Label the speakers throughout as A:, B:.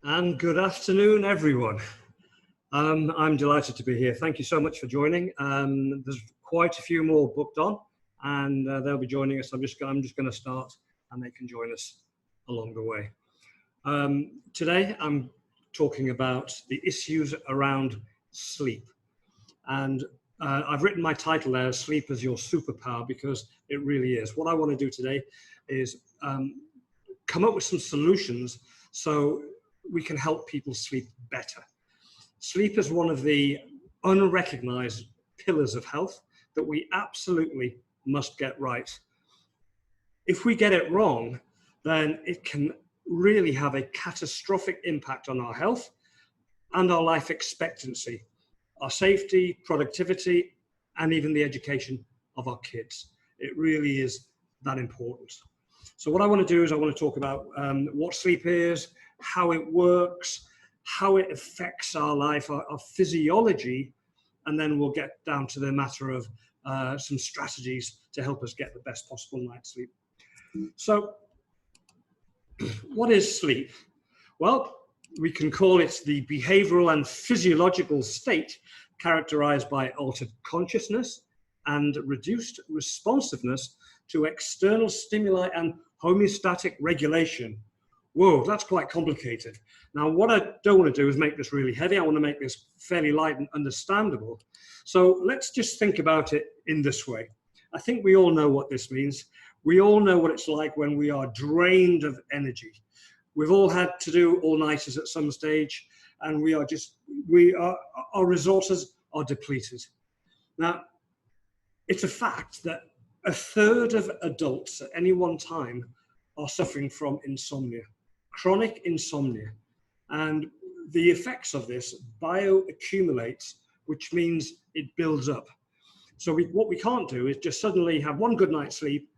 A: And good afternoon, everyone. I'm delighted to be here. Thank you so much for joining. There's quite a few more booked on, and they'll be joining us. I'm just going to start, and they can join us along the way. Today, I'm talking about the issues around sleep, and I've written my title there, "Sleep is Your Superpower," because it really is. What I want to do today is come up with some solutions so we can help people sleep better. Sleep is one of the unrecognized pillars of health that we absolutely must get right. If we get it wrong, then it can really have a catastrophic impact on our health and our life expectancy, our safety, productivity, and even the education of our kids. It really is that important. So what I want to do is I want to talk about what sleep is, how it works, how it affects our life, our physiology, and then we'll get down to the matter of some strategies to help us get the best possible night's sleep. So what is sleep? Well, we can call it the behavioral and physiological state characterized by altered consciousness and reduced responsiveness to external stimuli and homeostatic regulation. Whoa, that's quite complicated. Now, what I don't want to do is make this really heavy. I want to make this fairly light and understandable. So let's just think about it in this way. I think we all know what this means. We all know what it's like when we are drained of energy. We've all had to do all-nighters at some stage, and our resources are depleted. Now, it's a fact that a third of adults at any one time are suffering from insomnia, chronic insomnia. And the effects of this bioaccumulates, which means it builds up. So what we can't do is just suddenly have one good night's sleep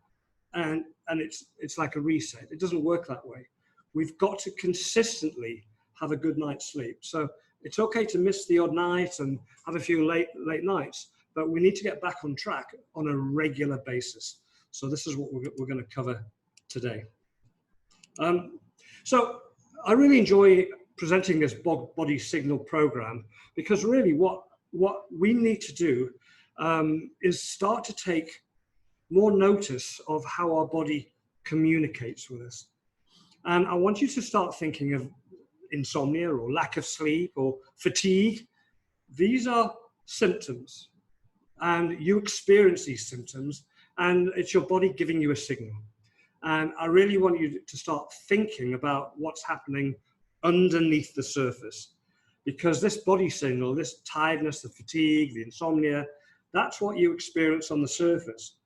A: and it's like a reset. It doesn't work that way. We've got to consistently have a good night's sleep. So it's okay to miss the odd night and have a few late nights, but we need to get back on track on a regular basis. So this is what we're going to cover today. So I really enjoy presenting this body signal program because really what we need to do is start to take more notice of how our body communicates with us. And I want you to start thinking of insomnia or lack of sleep or fatigue. These are symptoms, and you experience these symptoms, and it's your body giving you a signal. And I really want you to start thinking about what's happening underneath the surface, because this body signal, this tiredness, the fatigue, the insomnia, that's what you experience on the surface.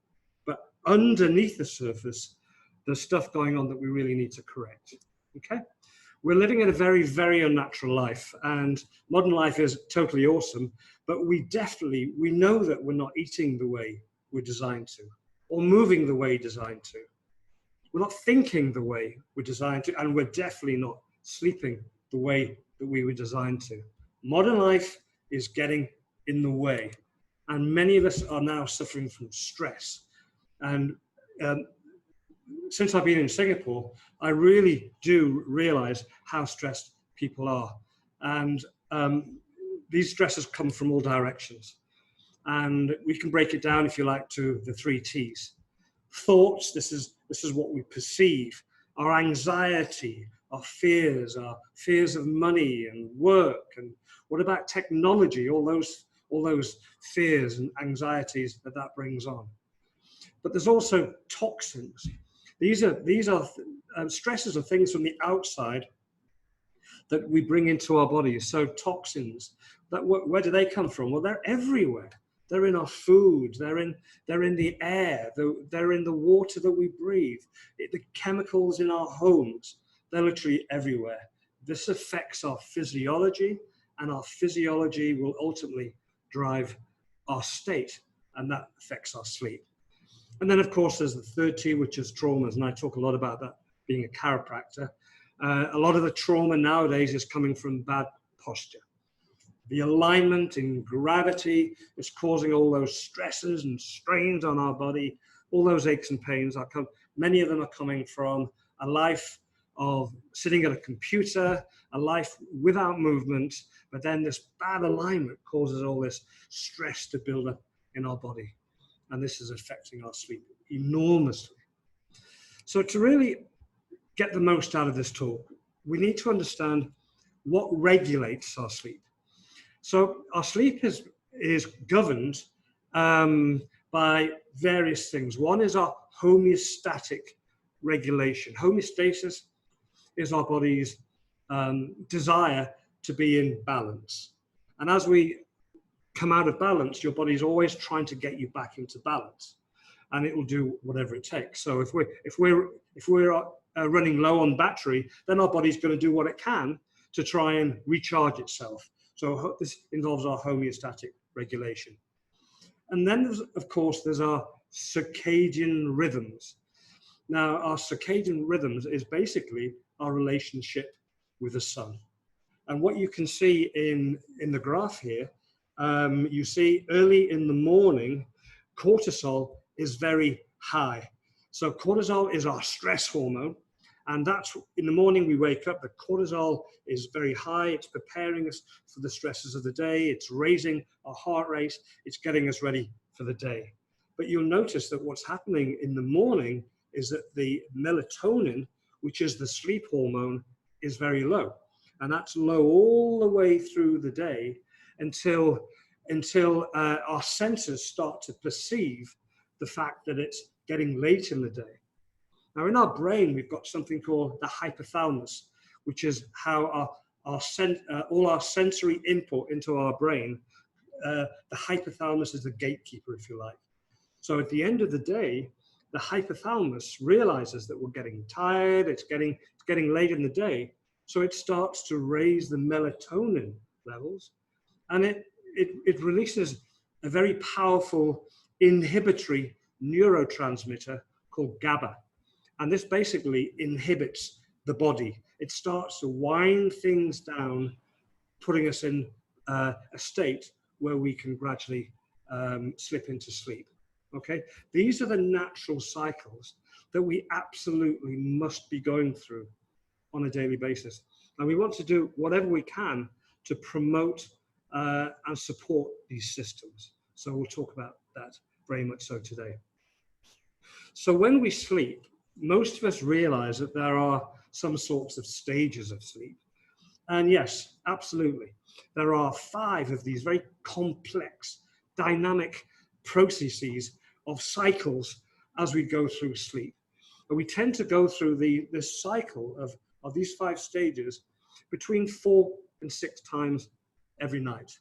A: But underneath the surface, there's stuff going on that we really need to correct. Okay? We're living in a very, very unnatural life, and modern life is totally awesome, but we know that we're not eating the way we're designed to, or moving the way we're designed to. We're not thinking the way we're designed to, and we're definitely not sleeping the way that we were designed to. Modern life is getting in the way, and many of us are now suffering from stress. And since I've been in Singapore, I really do realize how stressed people are. And these stresses come from all directions. And we can break it down, if you like, to the 3 T's. Thoughts, this is what we perceive. Our anxiety, our fears of money and work. And what about technology, all those fears and anxieties that brings on. But there's also toxins. These are stresses of things from the outside that we bring into our bodies. So toxins, where do they come from? Well, they're everywhere. They're in our food. They're in the air. They're in the water that we breathe. The chemicals in our homes. They're literally everywhere. This affects our physiology, and our physiology will ultimately drive our state, and that affects our sleep. And then, of course, there's the 3rd T, which is traumas, and I talk a lot about that being a chiropractor. A lot of the trauma nowadays is coming from bad posture. The alignment in gravity is causing all those stresses and strains on our body, all those aches and pains. Many of them are coming from a life of sitting at a computer, a life without movement, but then this bad alignment causes all this stress to build up in our body. And this is affecting our sleep enormously. So to really get the most out of this talk, we need to understand what regulates our sleep. So our sleep is governed by various things. One is our homeostatic regulation. Homeostasis is our body's desire to be in balance. And as we come out of balance, your body's always trying to get you back into balance, and it will do whatever it takes. So if we're running low on battery, then our body's going to do what it can to try and recharge itself. So this involves our homeostatic regulation. And then, of course, there's our circadian rhythms. Now, our circadian rhythms is basically our relationship with the sun. And what you can see in the graph here, you see early in the morning, cortisol is very high. So cortisol is our stress hormone. And that's in the morning we wake up, the cortisol is very high. It's preparing us for the stresses of the day. It's raising our heart rate. It's getting us ready for the day. But you'll notice that what's happening in the morning is that the melatonin, which is the sleep hormone, is very low. And that's low all the way through the day until our senses start to perceive the fact that it's getting late in the day. Now, in our brain, we've got something called the hypothalamus, which is how all our sensory input into our brain, the hypothalamus is the gatekeeper, if you like. So at the end of the day, the hypothalamus realizes that we're getting tired, it's getting late in the day, so it starts to raise the melatonin levels, and it releases a very powerful inhibitory neurotransmitter called GABA. And this basically inhibits the body. It starts to wind things down, putting us in a state where we can gradually slip into sleep. Okay, these are the natural cycles that we absolutely must be going through on a daily basis. And we want to do whatever we can to promote and support these systems. So we'll talk about that very much so today. So when we sleep, most of us realize that there are some sorts of stages of sleep. And yes, absolutely. There are 5 of these very complex, dynamic processes of cycles as we go through sleep. And we tend to go through this cycle of these 5 stages between 4 and 6 times every night.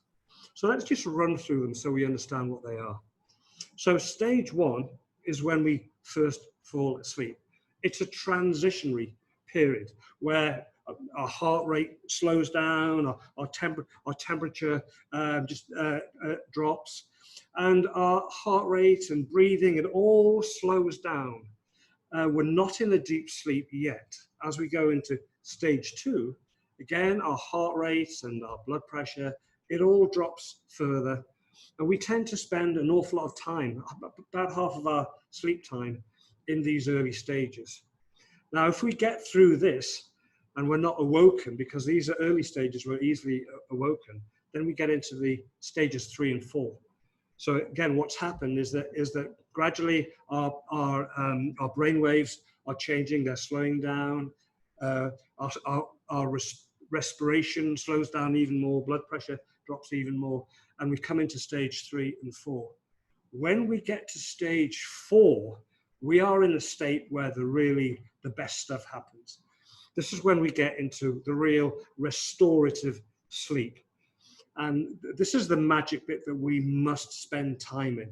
A: So let's just run through them so we understand what they are. So stage 1 is when we first fall asleep. It's a transitionary period where our heart rate slows down, our temperature just drops, and our heart rate and breathing, it all slows down. We're not in a deep sleep yet. As we go into stage 2, again, our heart rate and our blood pressure, it all drops further. And we tend to spend an awful lot of time, about half of our sleep time, in these early stages. Now, if we get through this and we're not awoken, because these are early stages, we're easily awoken, then we get into the stages 3 and 4. So again, what's happened is that gradually our brain waves are changing, they're slowing down, our respiration slows down even more, blood pressure drops even more, and we come into stage 3 and 4. When we get to stage 4, we are in a state where the best stuff happens. This is when we get into the real restorative sleep. And this is the magic bit that we must spend time in.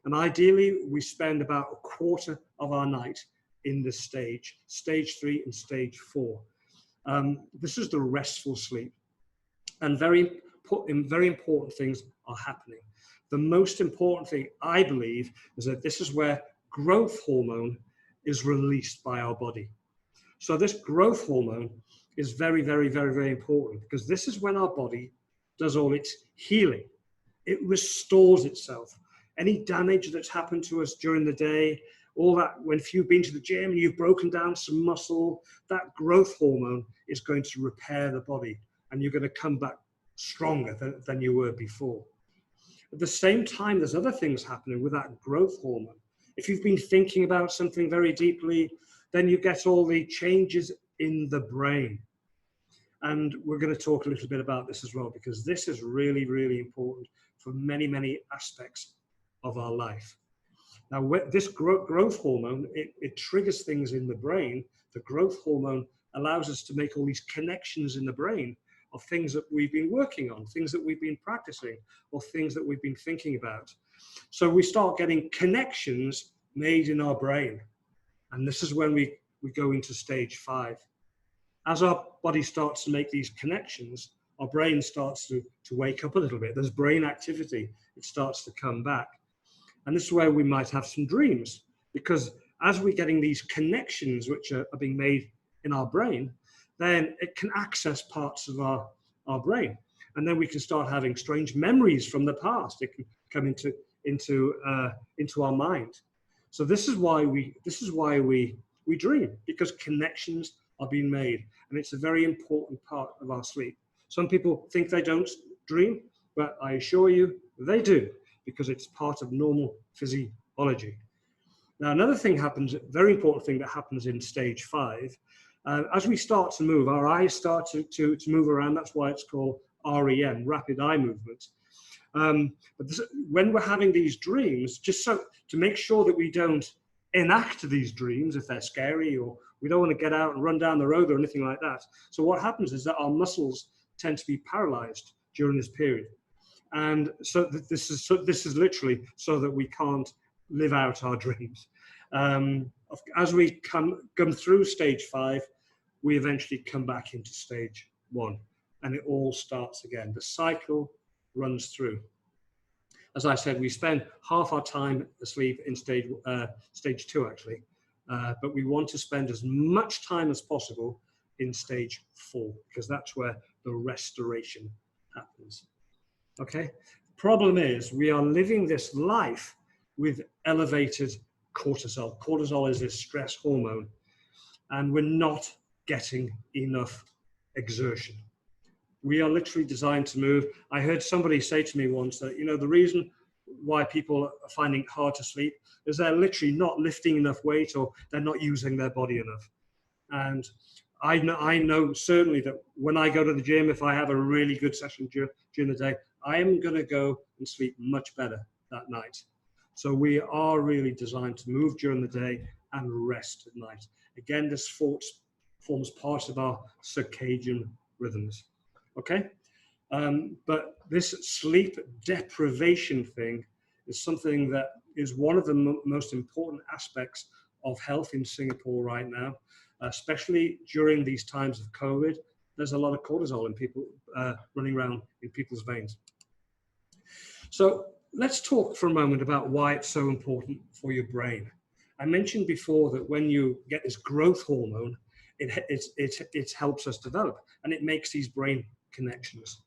A: And ideally, we spend about a quarter of our night in this stage 3 and stage 4. This is the restful sleep. And very important things are happening. The most important thing, I believe, is that this is where growth hormone is released by our body. So this growth hormone is very, very, very, very important, because this is when our body does all its healing. It restores itself. Any damage that's happened to us during the day, all that, when you've been to the gym and you've broken down some muscle, that growth hormone is going to repair the body, and you're going to come back stronger than you were before. At the same time, there's other things happening with that growth hormone. If you've been thinking about something very deeply, then you get all the changes in the brain. And we're going to talk a little bit about this as well, because this is really, really important for many, many aspects of our life. Now, this growth hormone, it triggers things in the brain. The growth hormone allows us to make all these connections in the brain of things that we've been working on, things that we've been practicing, or things that we've been thinking about. So we start getting connections made in our brain. And this is when we go into stage 5. As our body starts to make these connections, our brain starts to wake up a little bit. There's brain activity. It starts to come back. And this is where we might have some dreams, because as we're getting these connections which are being made in our brain, then it can access parts of our brain. And then we can start having strange memories from the past. It can come into our mind. So this is why we dream, because connections are being made, and it's a very important part of our sleep. Some people think they don't dream, but I assure you they do, because it's part of normal physiology. Now, another thing happens, a very important thing that happens in stage 5, as we start to move, our eyes start to move around. That's why it's called REM, rapid eye movement. But when we're having these dreams, just so to make sure that we don't enact these dreams if they're scary, or we don't want to get out and run down the road or anything like that. So what happens is that our muscles tend to be paralyzed during this period. And so this is literally so that we can't live out our dreams. As we come through stage 5, we eventually come back into stage 1, and it all starts again. The cycle runs through. As I said, we spend half our time asleep in stage 2, actually, but we want to spend as much time as possible in stage 4, because that's where the restoration happens. Okay. Problem is, we are living this life with elevated cortisol. Cortisol is this stress hormone, and we're not getting enough exertion. We are literally designed to move. I heard somebody say to me once that, the reason why people are finding it hard to sleep is they're literally not lifting enough weight, or they're not using their body enough. And I know certainly that when I go to the gym, if I have a really good session during the day, I am going to go and sleep much better that night. So we are really designed to move during the day and rest at night. Again, this forms part of our circadian rhythms. Okay? But this sleep deprivation thing is something that is one of the most important aspects of health in Singapore right now, especially during these times of COVID. There's a lot of cortisol in people running around in people's veins. So let's talk for a moment about why it's so important for your brain. I mentioned before that when you get this growth hormone, it helps us develop, and it makes these brain connections.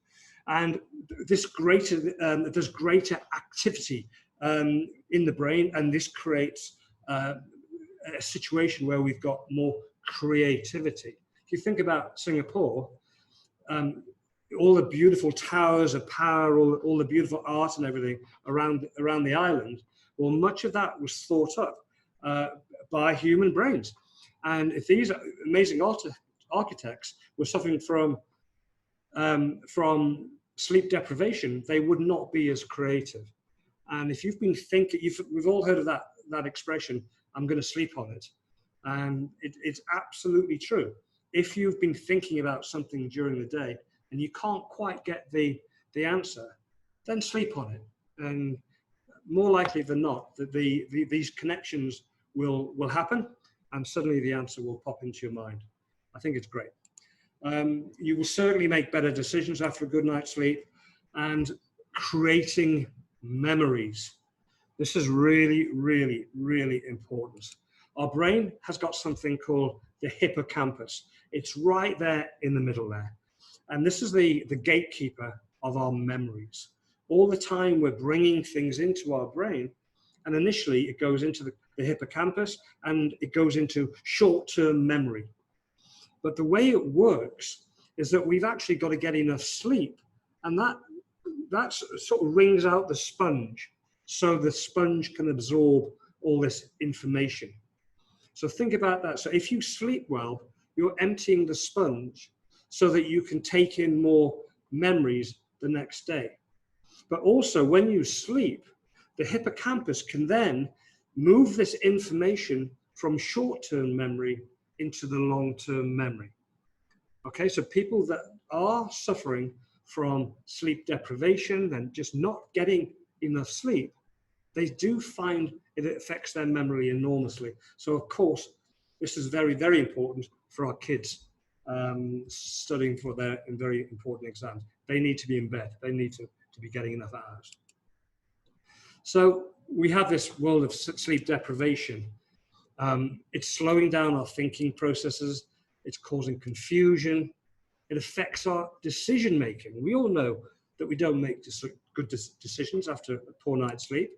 A: And there's greater activity in the brain, and this creates a situation where we've got more creativity. If you think about Singapore, all the beautiful towers of power, all the beautiful art and everything around the island, well, much of that was thought up by human brains. And if these amazing architects were suffering from sleep deprivation, they would not be as creative. And if you've been thinking, we've all heard of that expression, I'm going to sleep on it. And it's absolutely true. If you've been thinking about something during the day and you can't quite get the answer, then sleep on it. And more likely than not, that these connections will happen, and suddenly the answer will pop into your mind. I think it's great. You will certainly make better decisions after a good night's sleep, and creating memories. This is really, really, really important. Our brain has got something called the hippocampus. It's right there in the middle there. And this is the gatekeeper of our memories. All the time we're bringing things into our brain, and initially it goes into the hippocampus, and it goes into short-term memory. But the way it works is that we've actually got to get enough sleep, and that sort of wrings out the sponge, so the sponge can absorb all this information. So think about that. So if you sleep well, you're emptying the sponge so that you can take in more memories the next day. But also when you sleep, the hippocampus can then move this information from short-term memory into the long-term memory. Okay, so people that are suffering from sleep deprivation and just not getting enough sleep, they do find it affects their memory enormously. So of course, this is very, very important for our kids studying for their very important exams. They need to be in bed. They need to be getting enough hours. So we have this world of sleep deprivation. It's slowing down our thinking processes. It's causing confusion. It affects our decision making. We all know that we don't make good decisions after a poor night's sleep.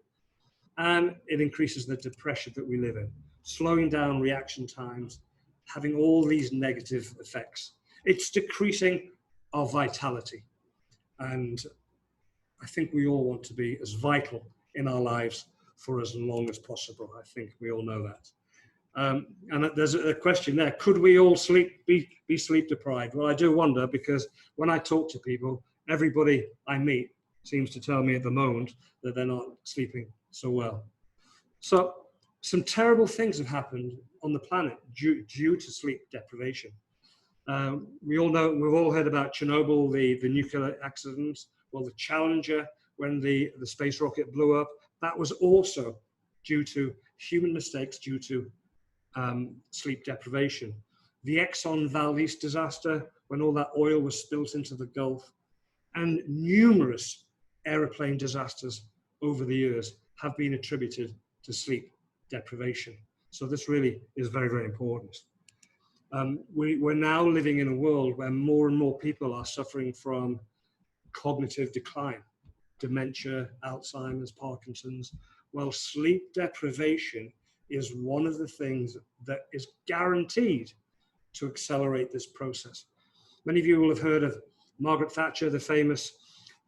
A: And it increases the depression that we live in, slowing down reaction times, having all these negative effects. It's decreasing our vitality. And I think we all want to be as vital in our lives for as long as possible. I think we all know that. And there's a question there, could we all be sleep deprived? Well, I do wonder, because when I talk to people, everybody I meet seems to tell me at the moment that they're not sleeping so well. So some terrible things have happened on the planet due to sleep deprivation. We all know, we've all heard about Chernobyl, the nuclear accidents. Well, the Challenger, when the space rocket blew up, that was also due to human mistakes, due to sleep deprivation. The Exxon Valdez disaster, when all that oil was spilled into the Gulf, and numerous aeroplane disasters over the years have been attributed to sleep deprivation. So this really is very, very important. We're now living in a world where more and more people are suffering from cognitive decline, dementia, Alzheimer's, Parkinson's. Well, sleep deprivation is one of the things that is guaranteed to accelerate this process. Many of you will have heard of Margaret Thatcher, the famous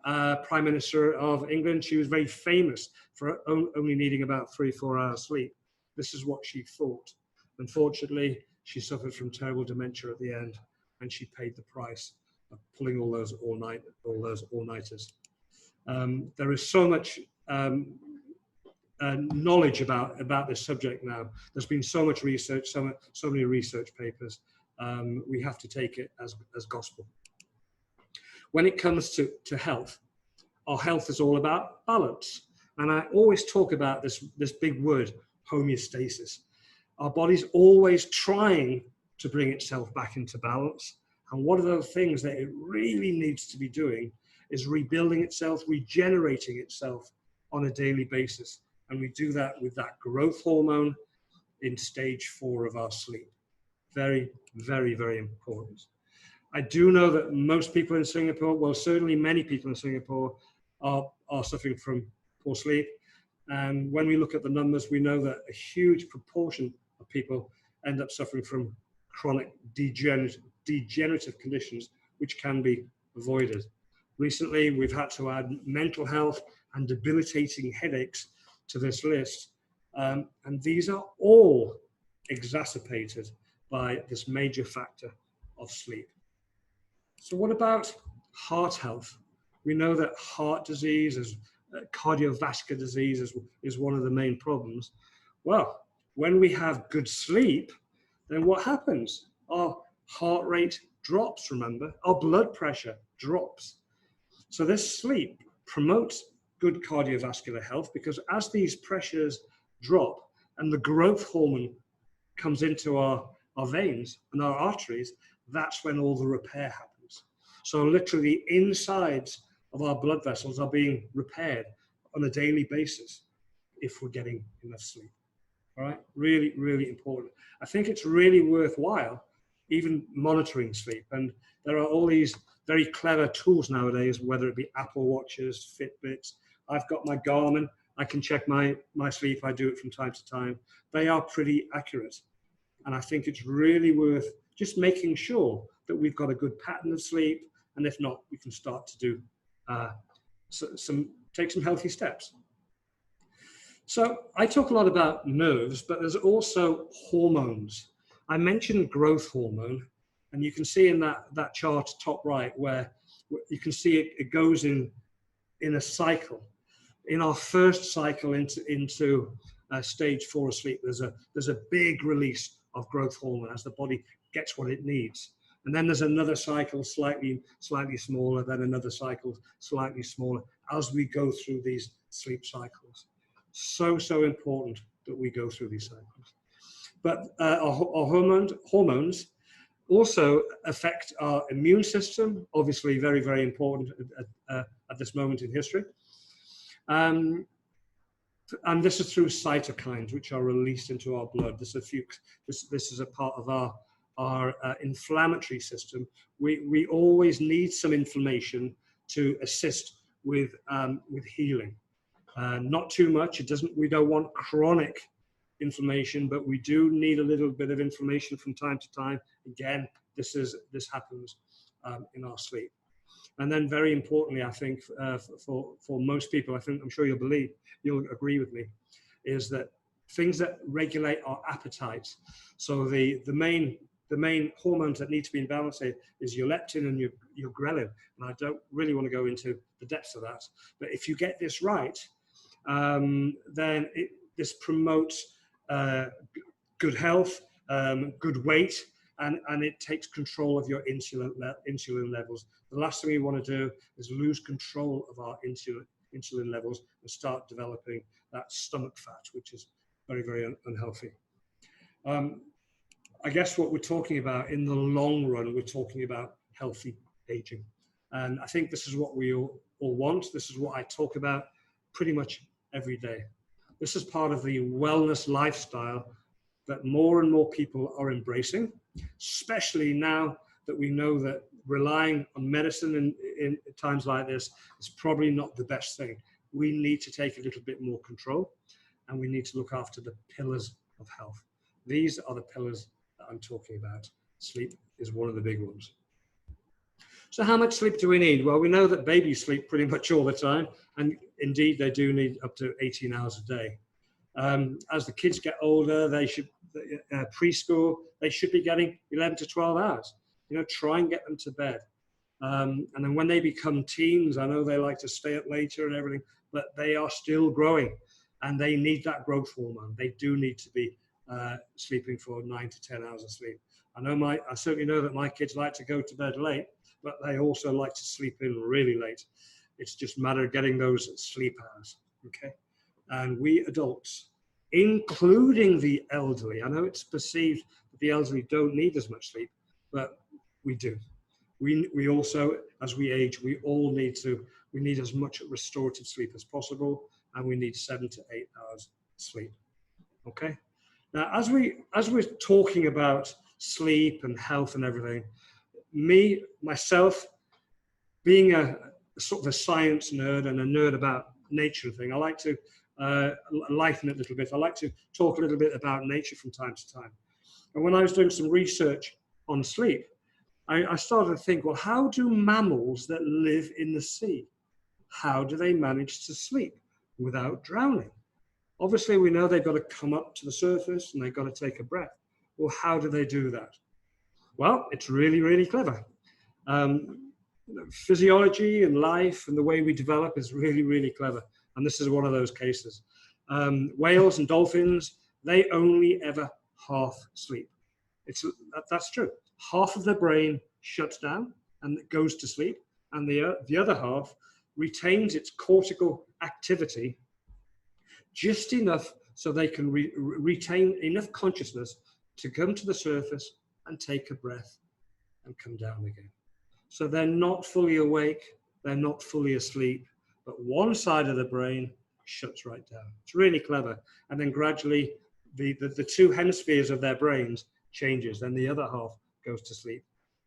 A: Prime Minister of England. She was very famous for only needing about 3-4 hours sleep. This is what she thought. Unfortunately, she suffered from terrible dementia at the end, and she paid the price of pulling all those all-nighters. There is so much knowledge about this subject now. There's been so much research, so many research papers. We have to take it as gospel. When it comes to health, our health is all about balance. And I always talk about this big word, homeostasis. Our body's always trying to bring itself back into balance. And one of the things that it really needs to be doing is rebuilding itself, regenerating itself on a daily basis. And we do that with that growth hormone in stage 4 of our sleep. Very, very, very important. I do know that most people in Singapore, well, certainly many people in Singapore are suffering from poor sleep. And when we look at the numbers, we know that a huge proportion of people end up suffering from chronic degenerative conditions, which can be avoided. Recently, we've had to add mental health and debilitating headaches to this list. And these are all exacerbated by this major factor of sleep. So what about heart health? We know that heart disease, cardiovascular disease is one of the main problems. Well, when we have good sleep, then what happens? Our heart rate drops, remember? Our blood pressure drops. So this sleep promotes good cardiovascular health, because as these pressures drop and the growth hormone comes into our veins and our arteries, that's when all the repair happens. So literally the insides of our blood vessels are being repaired on a daily basis if we're getting enough sleep. All right, really, really important. I think it's really worthwhile even monitoring sleep. And there are all these very clever tools nowadays, whether it be Apple Watches, Fitbits. I've got my Garmin. I can check my sleep. I do it from time to time. They are pretty accurate. And I think it's really worth just making sure that we've got a good pattern of sleep. And if not, we can start to do take some healthy steps. So I talk a lot about nerves, but there's also hormones. I mentioned growth hormone, and you can see in that chart top right where you can see it goes in a cycle. In our first cycle into stage 4 of sleep, there's a big release of growth hormone as the body gets what it needs. And then there's another cycle, slightly smaller, then another cycle, slightly smaller, as we go through these sleep cycles. So important that we go through these cycles. But our hormones also affect our immune system, obviously very, very important at this moment in history. And this is through cytokines, which are released into our blood. This is a part of our inflammatory system. We always need some inflammation to assist with healing. Not too much. We don't want chronic inflammation, but we do need a little bit of inflammation from time to time. Again, this happens in our sleep. And then, very importantly, I think for most people, I'm sure you'll agree with me, is that things that regulate our appetite. So the main hormones that need to be in balance here is your leptin and your ghrelin. And I don't really want to go into the depths of that, but if you get this right, then this promotes good health, good weight, and it takes control of your insulin levels. The last thing we want to do is lose control of our insulin levels and start developing that stomach fat, which is very, very unhealthy. I guess what we're talking about in the long run, we're talking about healthy aging. And I think this is what we all want. This is what I talk about pretty much every day. This is part of the wellness lifestyle that more and more people are embracing, especially now that we know that relying on medicine in times like this is probably not the best thing. We need to take a little bit more control, and we need to look after the pillars of health. These are the pillars that I'm talking about. Sleep is one of the big ones. So how much sleep do we need? Well, we know that babies sleep pretty much all the time, and indeed they do need up to 18 hours a day. As the kids get older, they should preschool, they should be getting 11 to 12 hours. Try and get them to bed. And then when they become teens, I know they like to stay up later and everything, but they are still growing and they need that growth hormone. They do need to be sleeping for 9 to 10 hours of sleep. I certainly know that my kids like to go to bed late, but they also like to sleep in really late. It's just a matter of getting those sleep hours, okay? And we adults, including the elderly, I know it's perceived that the elderly don't need as much sleep, but we do. We also, as we age, we need as much restorative sleep as possible, and we need 7 to 8 hours sleep, okay? Now, as we're talking about sleep and health and everything, myself, being a sort of a science nerd and a nerd about nature and thing, I like to lighten it a little bit. I like to talk a little bit about nature from time to time. And when I was doing some research on sleep, I started to think, well, how do mammals that live in the sea, how do they manage to sleep without drowning? Obviously, we know they've got to come up to the surface and they've got to take a breath. Well, how do they do that? Well, it's really, really clever. Physiology and life and the way we develop is really, really clever. And this is one of those cases. Whales and dolphins, they only ever half sleep. That's true. Half of their brain shuts down and it goes to sleep, and the other half retains its cortical activity just enough so they can retain enough consciousness to come to the surface and take a breath and come down again. So they're not fully awake, they're not fully asleep, but one side of the brain shuts right down. It's really clever. And then gradually the two hemispheres of their brains changes, then the other half goes to sleep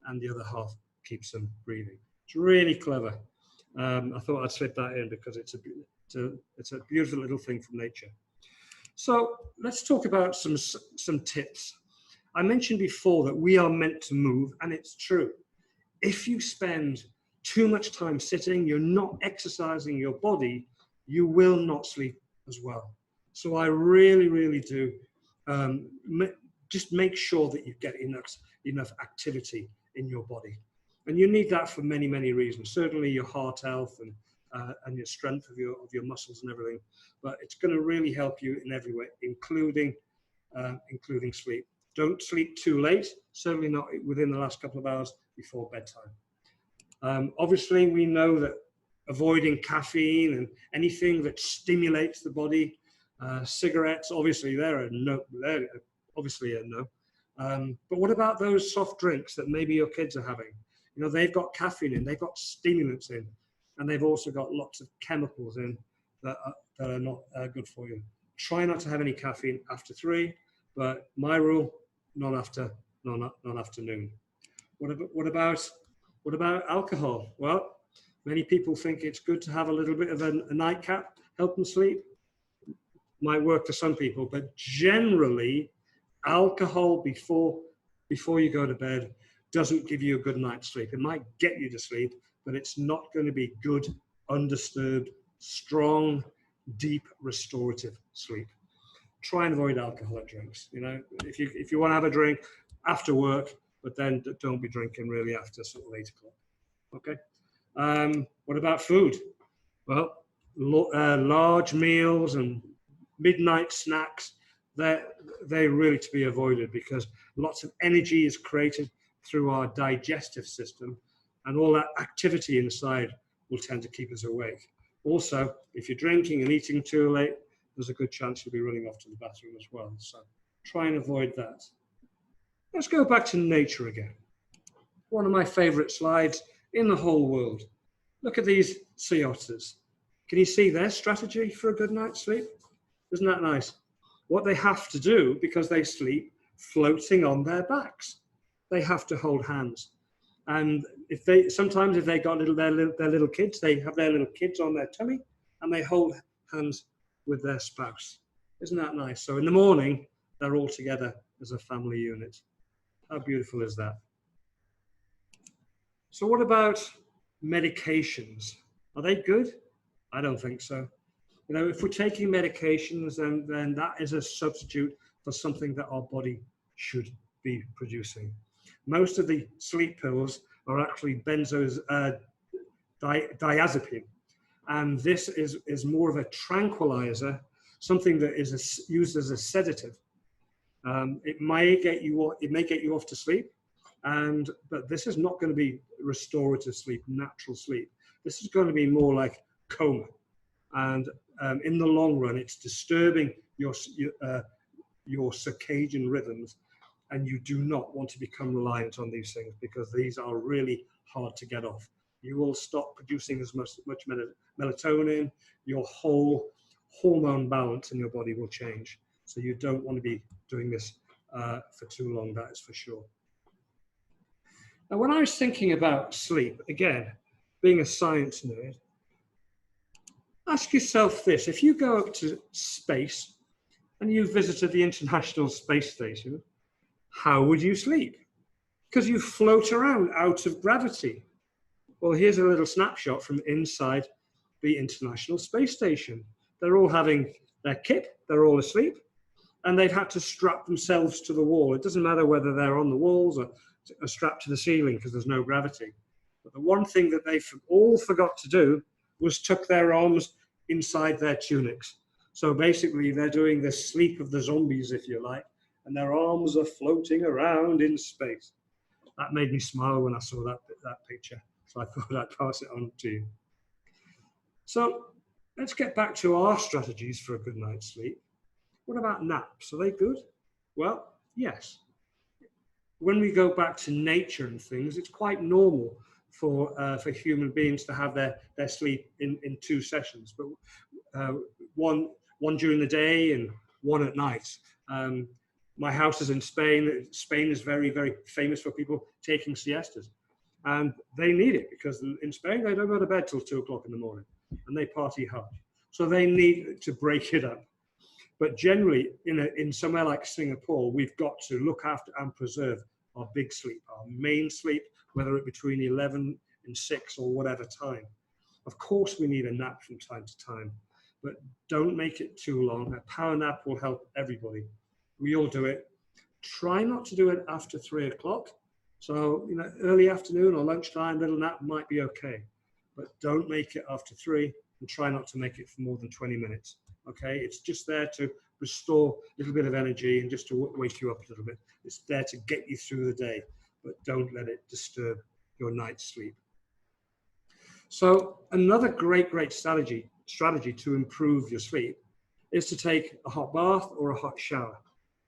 A: and the other half keeps them breathing. It's really clever. I thought I'd slip that in because it's It's a beautiful little thing from nature. So let's talk about some tips. I mentioned before that we are meant to move, and it's true. If you spend too much time sitting, you're not exercising your body, you will not sleep as well. So I really, really do just make sure that you get enough activity in your body. And you need that for many, many reasons. Certainly your heart health and your strength of your muscles and everything. But it's going to really help you in every way, including sleep. Don't sleep too late, certainly not within the last couple of hours before bedtime. Obviously, we know that avoiding caffeine and anything that stimulates the body, cigarettes, obviously they're obviously a no. But what about those soft drinks that maybe your kids are having? You know, they've got caffeine in, they've got stimulants in, and they've also got lots of chemicals in that are not good for you. Try not to have any caffeine after 3, but my rule, not after noon. What about alcohol? Well, many people think it's good to have a little bit of a nightcap, help them sleep. Might work for some people, but generally, alcohol before you go to bed doesn't give you a good night's sleep. It might get you to sleep, but it's not going to be good, undisturbed, strong, deep, restorative sleep. Try and avoid alcoholic drinks. You know, if you want to have a drink after work, but then don't be drinking really after sort of 8 o'clock. Okay. What about food? Well, large meals and midnight snacks, they're really to be avoided because lots of energy is created through our digestive system, and all that activity inside will tend to keep us awake. Also, if you're drinking and eating too late, there's a good chance you'll be running off to the bathroom as well. So try and avoid that. Let's go back to nature again. One of my favorite slides in the whole world. Look at these sea otters. Can you see their strategy for a good night's sleep? Isn't that nice? What they have to do, because they sleep floating on their backs, they have to hold hands. And sometimes if they got their little kids, they have their little kids on their tummy and they hold hands with their spouse. Isn't that nice? So in the morning, they're all together as a family unit. How beautiful is that? So what about medications? Are they good? I don't think so. You know, if we're taking medications, then that is a substitute for something that our body should be producing. Most of the sleep pills are actually diazepam, and this is more of a tranquilizer, something that is used as a sedative. It may get you off to sleep, but this is not going to be restorative sleep, natural sleep. This is going to be more like coma, and in the long run, it's disturbing your circadian rhythms, and you do not want to become reliant on these things because these are really hard to get off. You will stop producing as much melatonin. Your whole hormone balance in your body will change. So you don't want to be doing this for too long, that is for sure. Now, when I was thinking about sleep, again, being a science nerd, ask yourself this. If you go up to space and you visited the International Space Station, how would you sleep? Because you float around out of gravity. Well, here's a little snapshot from inside the International Space Station. They're all having their kit, they're all asleep, and they've had to strap themselves to the wall. It doesn't matter whether they're on the walls or strapped to the ceiling because there's no gravity. But the one thing that they all forgot to do was tuck their arms inside their tunics. So basically, they're doing the sleep of the zombies, if you like, and their arms are floating around in space. That made me smile when I saw that picture. So I thought I'd pass it on to you. So let's get back to our strategies for a good night's sleep. What about naps? Are they good? Well, yes. When we go back to nature and things, it's quite normal for human beings to have their sleep in 2 sessions, but one during the day and one at night. My house is in Spain. Spain is very, very famous for people taking siestas. And they need it because in Spain, they don't go to bed till 2 o'clock in the morning and they party hard. So they need to break it up. But generally, in somewhere like Singapore, we've got to look after and preserve our big sleep, our main sleep, whether it between 11 and 6 or whatever time. Of course, we need a nap from time to time, but don't make it too long. A power nap will help everybody. We all do it. Try not to do it after 3 o'clock. So, early afternoon or lunchtime, little nap might be okay, but don't make it after 3 and try not to make it for more than 20 minutes. Okay, it's just there to restore a little bit of energy and just to wake you up a little bit. It's there to get you through the day, but don't let it disturb your night's sleep. So another great strategy to improve your sleep is to take a hot bath or a hot shower.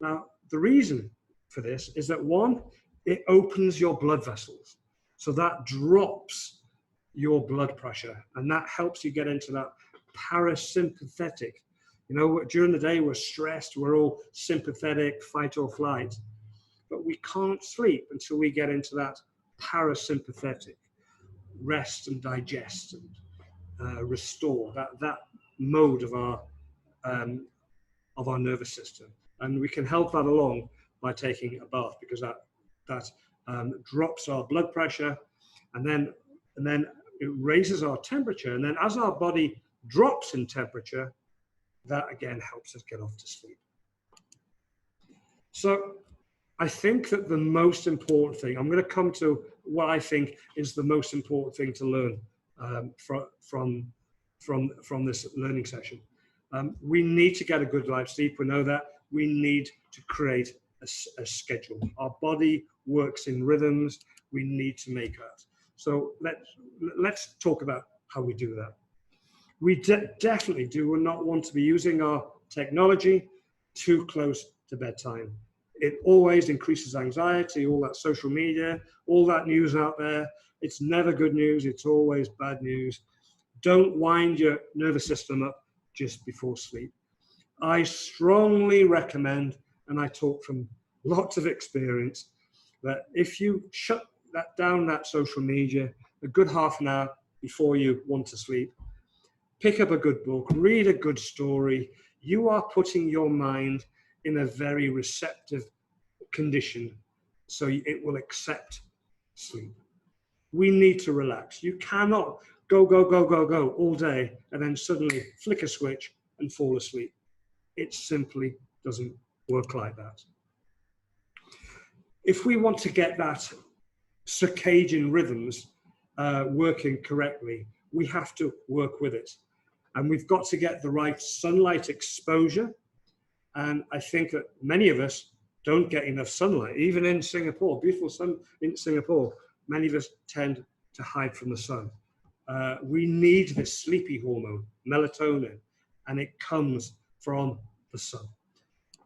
A: Now, the reason for this is that one, it opens your blood vessels. So that drops your blood pressure and that helps you get into that parasympathetic. During the day, we're stressed, we're all sympathetic, fight or flight, but we can't sleep until we get into that parasympathetic, rest and digest and restore that mode of our nervous system. And we can help that along by taking a bath, because that drops our blood pressure and then it raises our temperature. And then as our body drops in temperature, that again helps us get off to sleep. So I think that the most important thing, I'm going to come to what I think is the most important thing to learn from this learning session. We need to get a good night's sleep. We know that. We need to create a schedule. Our body works in rhythms. We need to make that. So let's talk about how we do that. We definitely do not want to be using our technology too close to bedtime. It always increases anxiety, all that social media, all that news out there. It's never good news. It's always bad news. Don't wind your nervous system up just before sleep. I strongly recommend, and I talk from lots of experience, that if you shut down that social media a good half an hour before you want to sleep, pick up a good book, read a good story, you are putting your mind in a very receptive condition so it will accept sleep. We need to relax. You cannot go all day and then suddenly flick a switch and fall asleep. It simply doesn't work like that. If we want to get that circadian rhythms working correctly, we have to work with it. And we've got to get the right sunlight exposure. And I think that many of us don't get enough sunlight. Even in Singapore, beautiful sun in Singapore, many of us tend to hide from the sun. We need this sleepy hormone, melatonin, and it comes from the sun.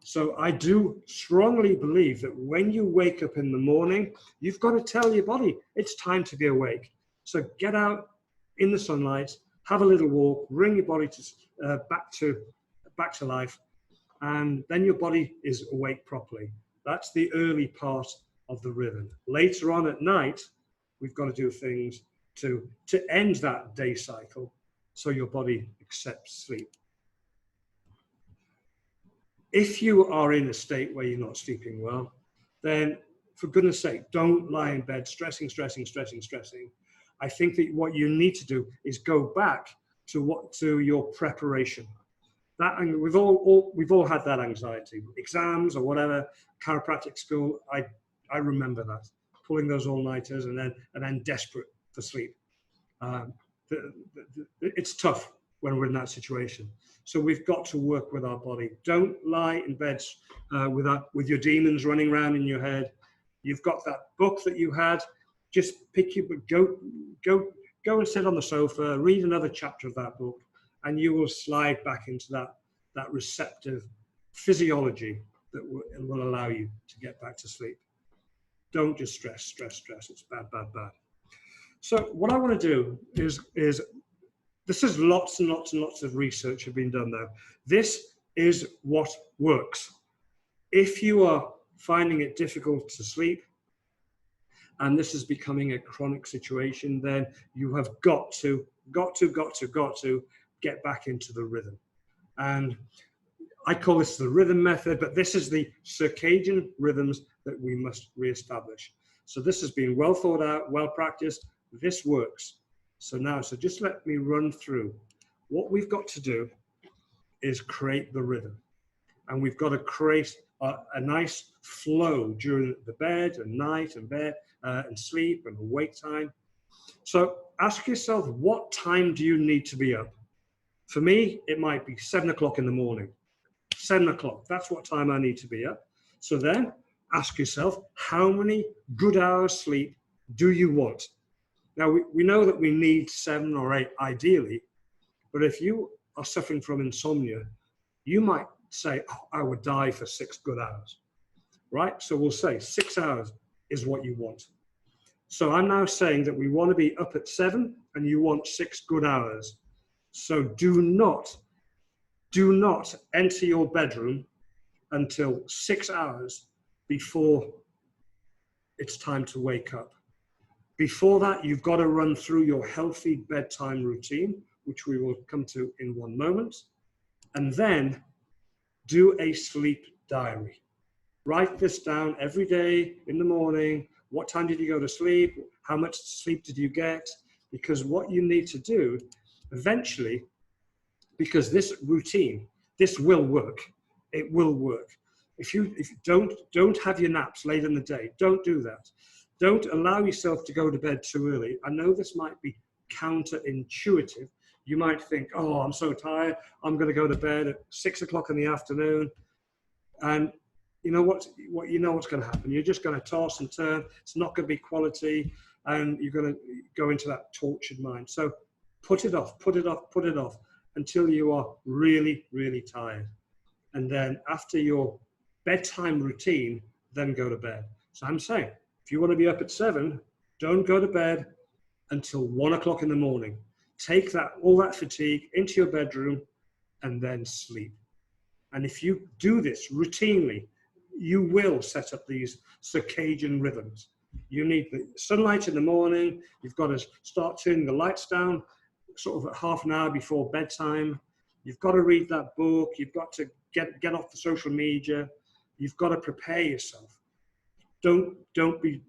A: So I do strongly believe that when you wake up in the morning, you've got to tell your body it's time to be awake. So get out in the sunlight, have a little walk, bring your body back to life, and then your body is awake properly. That's the early part of the rhythm. Later on at night, we've got to do things to end that day cycle so your body accepts sleep. If you are in a state where you're not sleeping well, then for goodness sake, don't lie in bed stressing. I think that what you need to do is go back to your preparation. That, and we've all had that anxiety, exams or whatever, chiropractic school. I remember that, pulling those all-nighters and then desperate for sleep. It's tough when we're in that situation. So we've got to work with our body. Don't lie in bed with your demons running around in your head. You've got that book that you had. Just pick your book, go and sit on the sofa, read another chapter of that book, and you will slide back into that receptive physiology that will allow you to get back to sleep. Don't just stress. It's bad. So what I want to do is this is lots and lots of research have been done though. This is what works. If you are finding it difficult to sleep, and this is becoming a chronic situation, then you have got to get back into the rhythm. And I call this the rhythm method, but this is the circadian rhythms that we must reestablish. So this has been well thought out, well practiced. This works. So just let me run through. What we've got to do is create the rhythm. And we've got to create a nice flow during the bed and night and bed and sleep and awake time. So ask yourself, what time do you need to be up? For me, it might be 7 o'clock in the morning. 7 o'clock, that's what time I need to be up. So then ask yourself, how many good hours sleep do you want? Now, we know that we need 7 or 8 ideally, but if you are suffering from insomnia, you might say, oh, I would die for 6 good hours, right? So we'll say 6 hours is what you want. So I'm now saying that we want to be up at 7 and you want 6 good hours. So do not enter your bedroom until 6 hours before it's time to wake up. Before that, you've got to run through your healthy bedtime routine, which we will come to in one moment, and then do a sleep diary. Write this down every day in the morning. What time did you go to sleep? How much sleep did you get? Because what you need to do eventually, because this routine, this will work. It will work. If you don't have your naps late in the day, don't do that. Don't allow yourself to go to bed too early. I know this might be counterintuitive. You might think, oh, I'm so tired. I'm going to go to bed at 6 o'clock in the afternoon. And you know what's going to happen. You're just going to toss and turn. It's not going to be quality. And you're going to go into that tortured mind. So put it off until you are really, really tired. And then after your bedtime routine, then go to bed. So I'm saying, if you want to be up at 7, don't go to bed until 1 o'clock in the morning. Take all that fatigue into your bedroom and then sleep. And if you do this routinely, you will set up these circadian rhythms. You need the sunlight in the morning. You've got to start turning the lights down sort of at half an hour before bedtime. You've got to read that book. You've got to get off the social media. You've got to prepare yourself. Don't be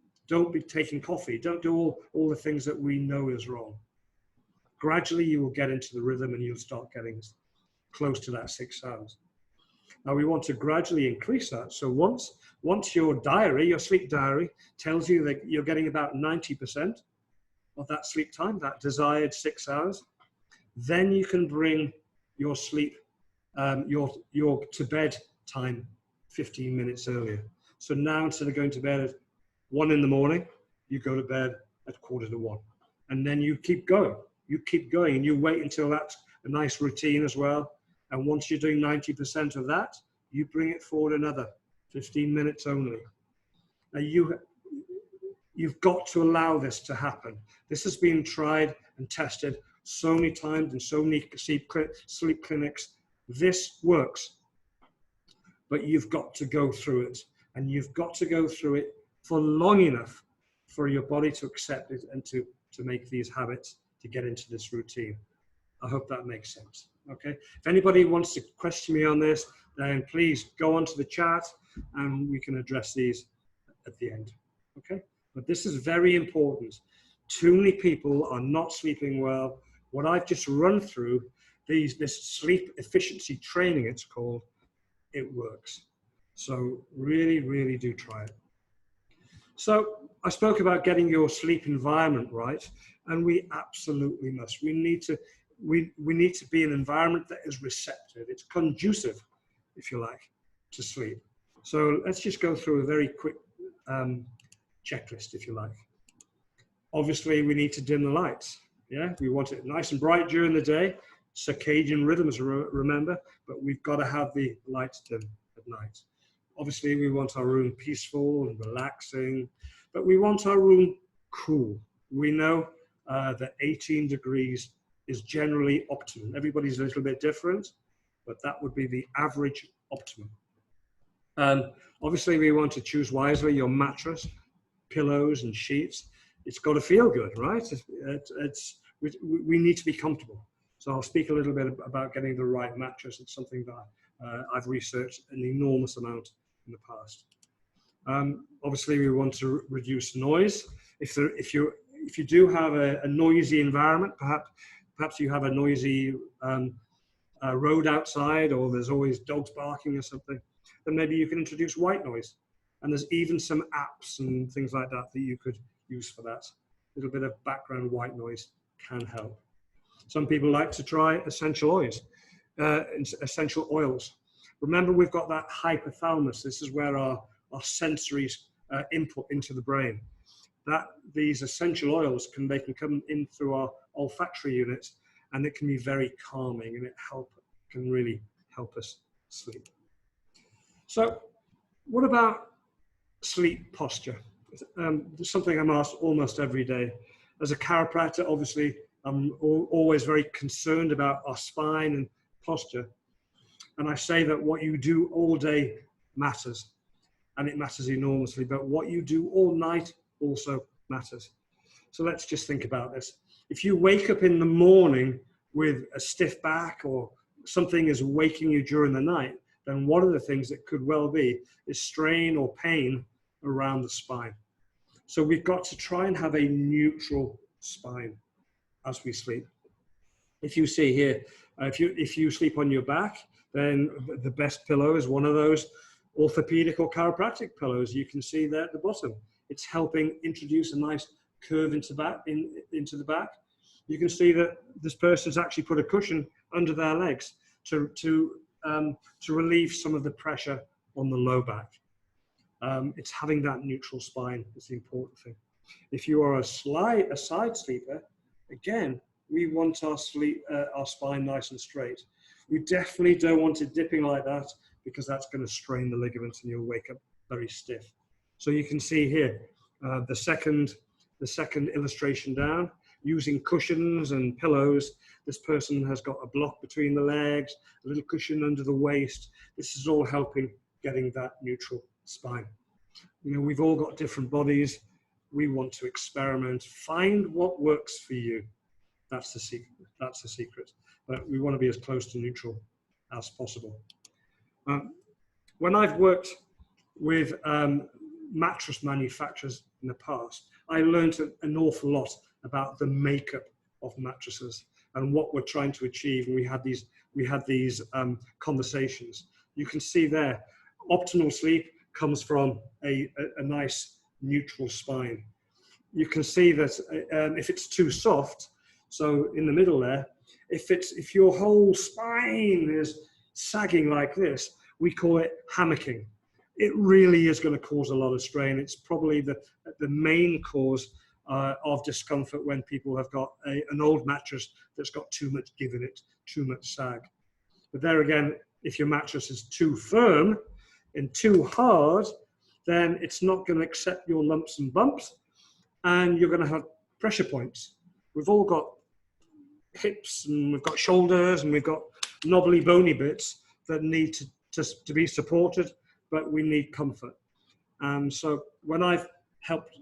A: taking coffee. Don't do all the things that we know is wrong. Gradually, you will get into the rhythm and you'll start getting close to that 6 hours. Now, we want to gradually increase that. So once your sleep diary, tells you that you're getting about 90% of that sleep time, that desired 6 hours, then you can bring your sleep, your to bed time 15 minutes earlier. So now, instead of going to bed at 1 in the morning, you go to bed at 1:45. And then you keep going. You keep going and you wait until that's a nice routine as well. And once you're doing 90% of that, you bring it forward another 15 minutes only. Now you've got to allow this to happen. This has been tried and tested so many times in so many sleep clinics. This works, but you've got to go through it, and you've got to go through it for long enough for your body to accept it and to make these habits, to get into this routine. I hope that makes sense. Okay. If anybody wants to question me on this, then please go onto the chat and we can address these at the end. Okay. But this is very important. Too many people are not sleeping well. What I've just run through, this sleep efficiency training, it's called, it works. So really, really do try it. So I spoke about getting your sleep environment right, and we absolutely must. We need to be an environment that is receptive. It's conducive, if you like, to sleep. So let's just go through a very quick checklist, if you like. Obviously, we need to dim the lights. Yeah, we want it nice and bright during the day. Circadian rhythms, remember, but we've got to have the lights dim at night. Obviously, we want our room peaceful and relaxing, but we want our room cool. We know that 18 degrees is generally optimum. Everybody's a little bit different, but that would be the average optimum. Obviously, we want to choose wisely your mattress, pillows, and sheets. It's got to feel good, right? We need to be comfortable. So I'll speak a little bit about getting the right mattress. It's something that I've researched an enormous amount in the past. Obviously, we want to reduce noise. If you do have a noisy environment, perhaps you have a noisy road outside, or there's always dogs barking or something, then maybe you can introduce white noise. And there's even some apps and things like that that you could use for that. A little bit of background white noise can help. Some people like to try essential oils. Remember, we've got that hypothalamus. This is where our sensory input into the brain. These essential oils can come in through our olfactory units, and it can be very calming, and it can really help us sleep. So what about sleep posture? It's something I'm asked almost every day. As a chiropractor, obviously, I'm always very concerned about our spine and posture. And I say that what you do all day matters, and it matters enormously, but what you do all night also matters. So let's just think about this. If you wake up in the morning with a stiff back, or something is waking you during the night, then one of the things that could well be is strain or pain around the spine. So we've got to try and have a neutral spine as we sleep. If you see here, if you sleep on your back, then the best pillow is one of those orthopedic or chiropractic pillows. You can see there at the bottom. It's helping introduce a nice curve into the back. You can see that this person's actually put a cushion under their legs to relieve some of the pressure on the low back. It's having that neutral spine is the important thing. If you are a side sleeper, again, we want our spine nice and straight. We definitely don't want it dipping like that, because that's going to strain the ligaments and you'll wake up very stiff. So you can see here, the second illustration down, using cushions and pillows. This person has got a block between the legs, a little cushion under the waist. This is all helping getting that neutral spine. You know, we've all got different bodies. We want to experiment, find what works for you. That's the secret. That's the secret. But we want to be as close to neutral as possible. When I've worked with mattress manufacturers in the past, I learned an awful lot about the makeup of mattresses and what we're trying to achieve. And we had these conversations. You can see there, optimal sleep comes from a nice neutral spine. You can see that if it's too soft, so in the middle there, if your whole spine is sagging like this, we call it hammocking. It really is going to cause a lot of strain. It's probably the main cause of discomfort when people have got an old mattress that's got too much give in it, too much sag. But there again, if your mattress is too firm and too hard, then it's not going to accept your lumps and bumps, and you're going to have pressure points. We've all got hips, and we've got shoulders, and we've got knobbly, bony bits that need to be supported, but we need comfort. So when I've helped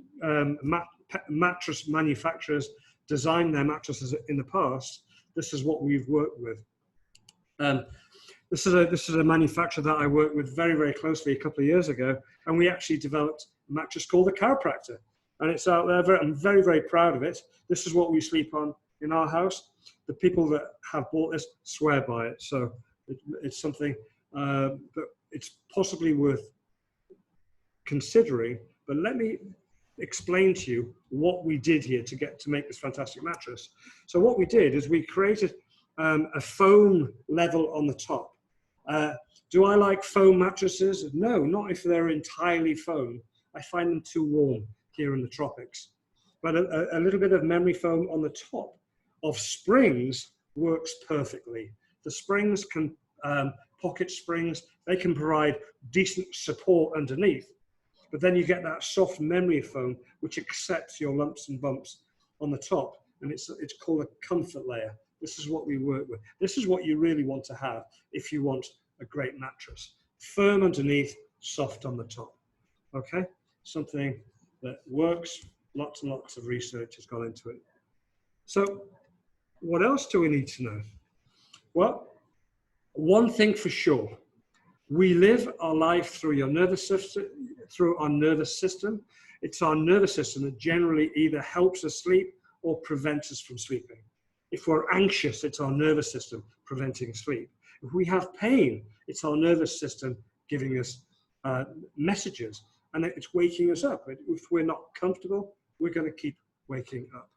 A: mattress manufacturers design their mattresses in the past, this is what we've worked with. This is a manufacturer that I worked with very, very closely a couple of years ago, and we actually developed a mattress called the Chiropractor, and it's out there. I'm very, very proud of it. This is what we sleep on in our house. The people that have bought this swear by it, so it's something that it's possibly worth considering. But let me explain to you what we did here to make this fantastic mattress. So what we did is we created a foam level on the top. Do I like foam mattresses? No, not if they're entirely foam. I find them too warm here in the tropics. But a little bit of memory foam on the top of springs works perfectly. The springs can, pocket springs, they can provide decent support underneath. But then you get that soft memory foam, which accepts your lumps and bumps on the top. And it's called a comfort layer. This is what we work with. This is what you really want to have if you want a great mattress. Firm underneath, soft on the top. Okay? Something that works. Lots and lots of research has gone into it. So what else do we need to know? Well, one thing for sure, we live our life through your nervous system, through our nervous system. It's our nervous system that generally either helps us sleep or prevents us from sleeping. If we're anxious, it's our nervous system preventing sleep. If we have pain, it's our nervous system giving us messages, and it's waking us up. If we're not comfortable, we're going to keep waking up.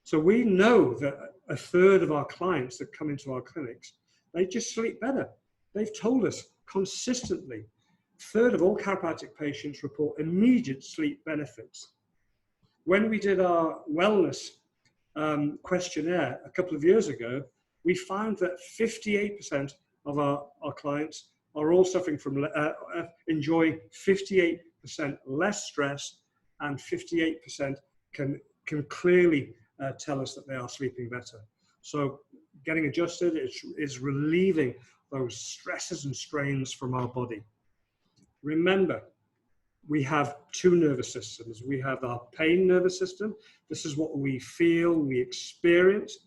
A: So we know that a third of our clients that come into our clinics, they just sleep better. They've told us consistently. A third of all chiropractic patients report immediate sleep benefits. When we did our wellness questionnaire a couple of years ago, we found that 58% of our clients are all suffering from enjoying 58% less stress, and 58% can clearly tell us that they are sleeping better. So getting adjusted is relieving those stresses and strains from our body. Remember, we have two nervous systems. We have our pain nervous system. This is what we feel, we experience.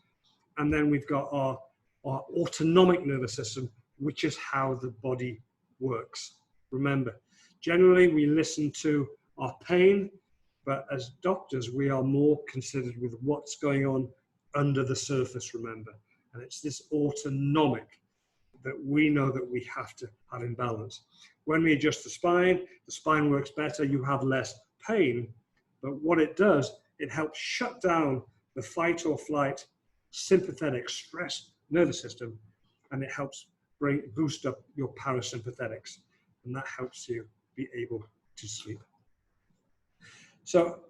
A: And then we've got our autonomic nervous system, which is how the body works. Remember, generally we listen to our pain, but as doctors, we are more considered with what's going on under the surface, remember. And it's this autonomic that we know that we have to have in balance. When we adjust the spine works better, you have less pain, but what it does, it helps shut down the fight or flight sympathetic stress nervous system, and it helps boost up your parasympathetics, and that helps you be able to sleep. So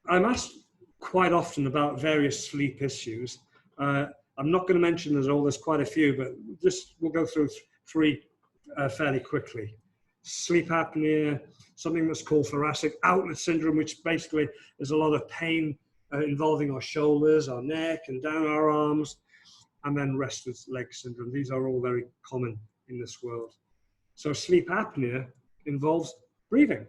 A: I'm asked quite often about various sleep issues. I'm not going to mention there's quite a few, but we'll go through three fairly quickly. Sleep apnea, something that's called thoracic outlet syndrome, which basically is a lot of pain involving our shoulders, our neck, and down our arms, and then restless leg syndrome. These are all very common in this world. So sleep apnea involves breathing,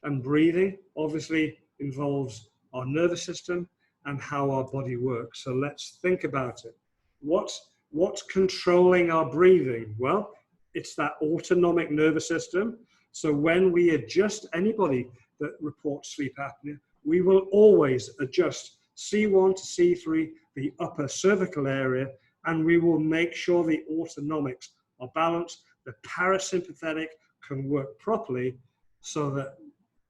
A: and breathing obviously involves our nervous system and how our body works. So let's think about it. What's controlling our breathing? Well, it's that autonomic nervous system. So when we adjust, anybody that reports sleep apnea, we will always adjust C1 to C3, the upper cervical area, and we will make sure the autonomics are balanced, the parasympathetic can work properly, so that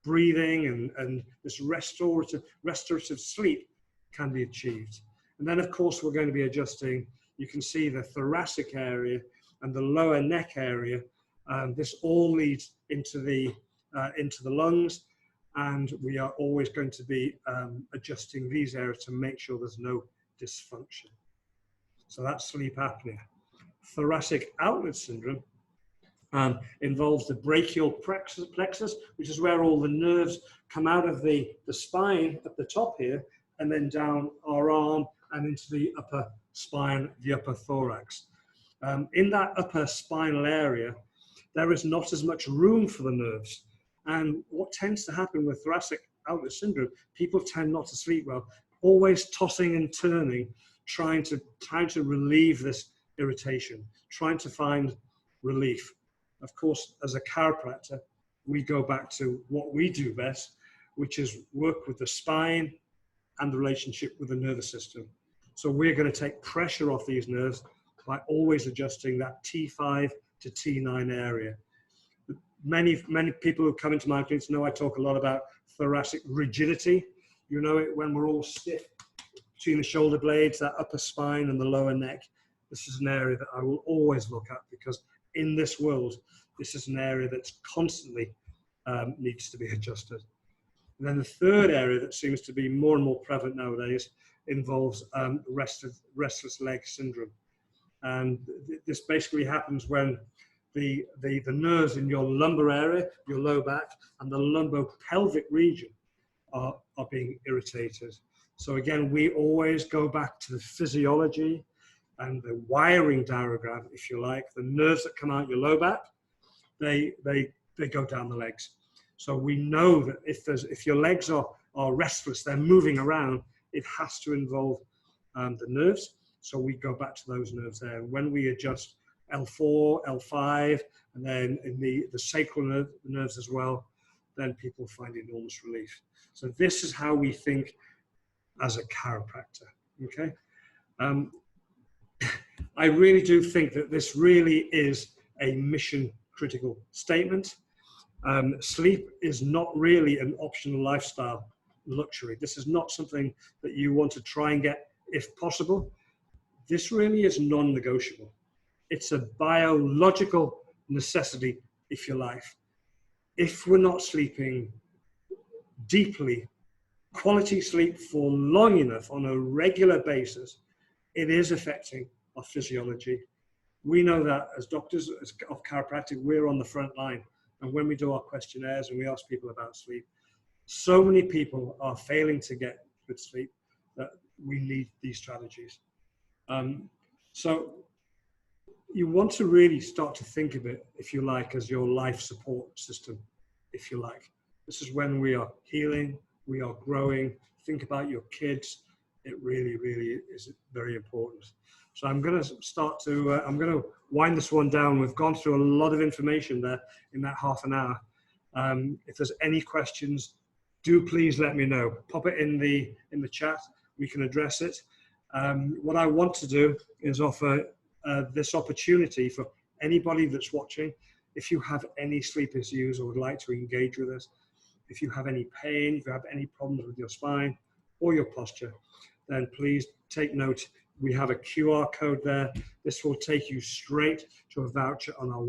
A: breathing and this restorative sleep can be achieved. And then, of course, we're going to be adjusting, you can see the thoracic area and the lower neck area. This all leads into the lungs, and we are always going to be adjusting these areas to make sure there's no dysfunction. So that's sleep apnea. Thoracic outlet syndrome involves the brachial plexus, which is where all the nerves come out of the spine at the top here, and then down our arm and into the upper spine, the upper thorax. In that upper spinal area, there is not as much room for the nerves. And what tends to happen with thoracic outlet syndrome, people tend not to sleep well, always tossing and turning, trying to relieve this irritation, trying to find relief. Of course, as a chiropractor, we go back to what we do best, which is work with the spine and the relationship with the nervous system. So we're going to take pressure off these nerves by always adjusting that T5 to T9 area. Many people who come into my clinics know I talk a lot about thoracic rigidity. You know it when we're all stiff between the shoulder blades, that upper spine and the lower neck. This is an area that I will always look at, because in this world, this is an area that's constantly needs to be adjusted. And then the third area that seems to be more and more prevalent nowadays involves restless leg syndrome. And this basically happens when the nerves in your lumbar area, your low back, and the lumbopelvic region are being irritated. So again, we always go back to the physiology and the wiring diagram, if you like. The nerves that come out your low back, they go down the legs. So we know that if your legs are restless, they're moving around, it has to involve the nerves. So we go back to those nerves there. And when we adjust L4, L5, and then in the sacral nerves as well, then people find enormous relief. So this is how we think as a chiropractor, okay? I really do think that this really is a mission critical statement. Sleep is not really an optional lifestyle luxury. This is not something that you want to try and get if possible. This really is non-negotiable. It's a biological necessity, if you like. If we're not sleeping deeply, quality sleep for long enough on a regular basis, it is affecting our physiology. We know that as doctors of chiropractic, we're on the front line. And when we do our questionnaires and we ask people about sleep, so many people are failing to get good sleep that we need these strategies. So you want to really start to think of it, if you like, as your life support system, if you like. This is when we are healing, we are growing. Think about your kids. It really, really is very important. So I'm going to start to, I'm going to wind this one down. We've gone through a lot of information there in that half an hour. If there's any questions, do please let me know. Pop it in the chat. We can address it. What I want to do is offer this opportunity for anybody that's watching. If you have any sleep issues or would like to engage with us, if you have any pain, if you have any problems with your spine or your posture, then please take note. We have a QR code there. This will take you straight to a voucher on our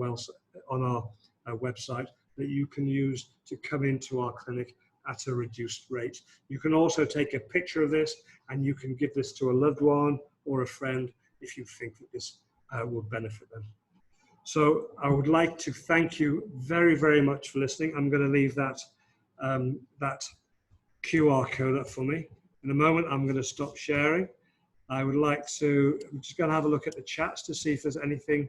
A: website that you can use to come into our clinic at a reduced rate. You can also take a picture of this and you can give this to a loved one or a friend if you think that this would benefit them. So I would like to thank you very, very much for listening. I'm going to leave that QR code up for me. In a moment, I'm going to stop sharing. I would like to, I'm just going to have a look at the chats to see if there's anything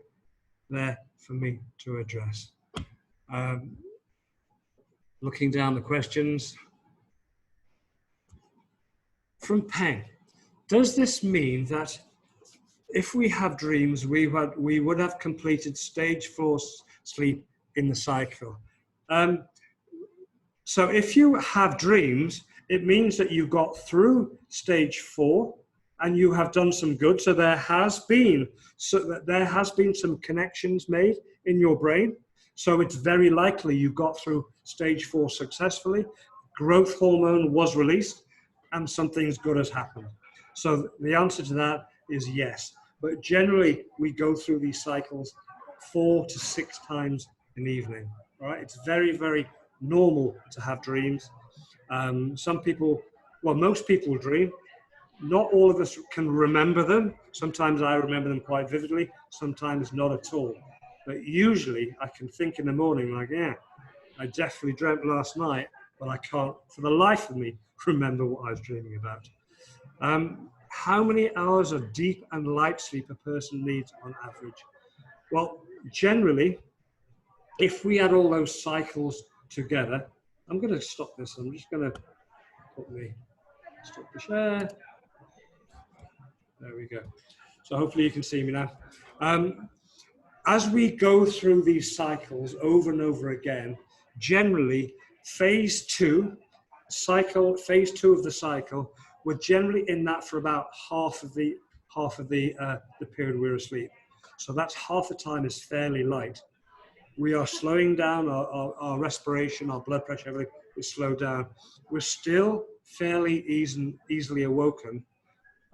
A: there for me to address. Looking down the questions. From Peng, does this mean that if we have dreams, we would have completed stage 4 sleep in the cycle? So if you have dreams, it means that you got through stage 4 and you have done some good. So there has been some connections made in your brain. So it's very likely you got through stage 4 successfully. Growth hormone was released and something's good has happened. So the answer to that is yes. But generally, we go through these cycles 4 to 6 times in the evening. All right? It's very, very normal to have dreams. Some people, well, most people dream. Not all of us can remember them. Sometimes I remember them quite vividly, sometimes not at all. But usually I can think in the morning like, yeah, I definitely dreamt last night, but I can't for the life of me remember what I was dreaming about. How many hours of deep and light sleep a person needs on average? Well, generally, if we add all those cycles together, I'm going to stop this. I'm just going to stop the share. There we go. So hopefully you can see me now. As we go through these cycles over and over again, generally phase 2 of the cycle, we're generally in that for about half of the period we're asleep. So that's half the time is fairly light. We are slowing down our respiration, our blood pressure, everything is slowed down. We're still fairly easily awoken,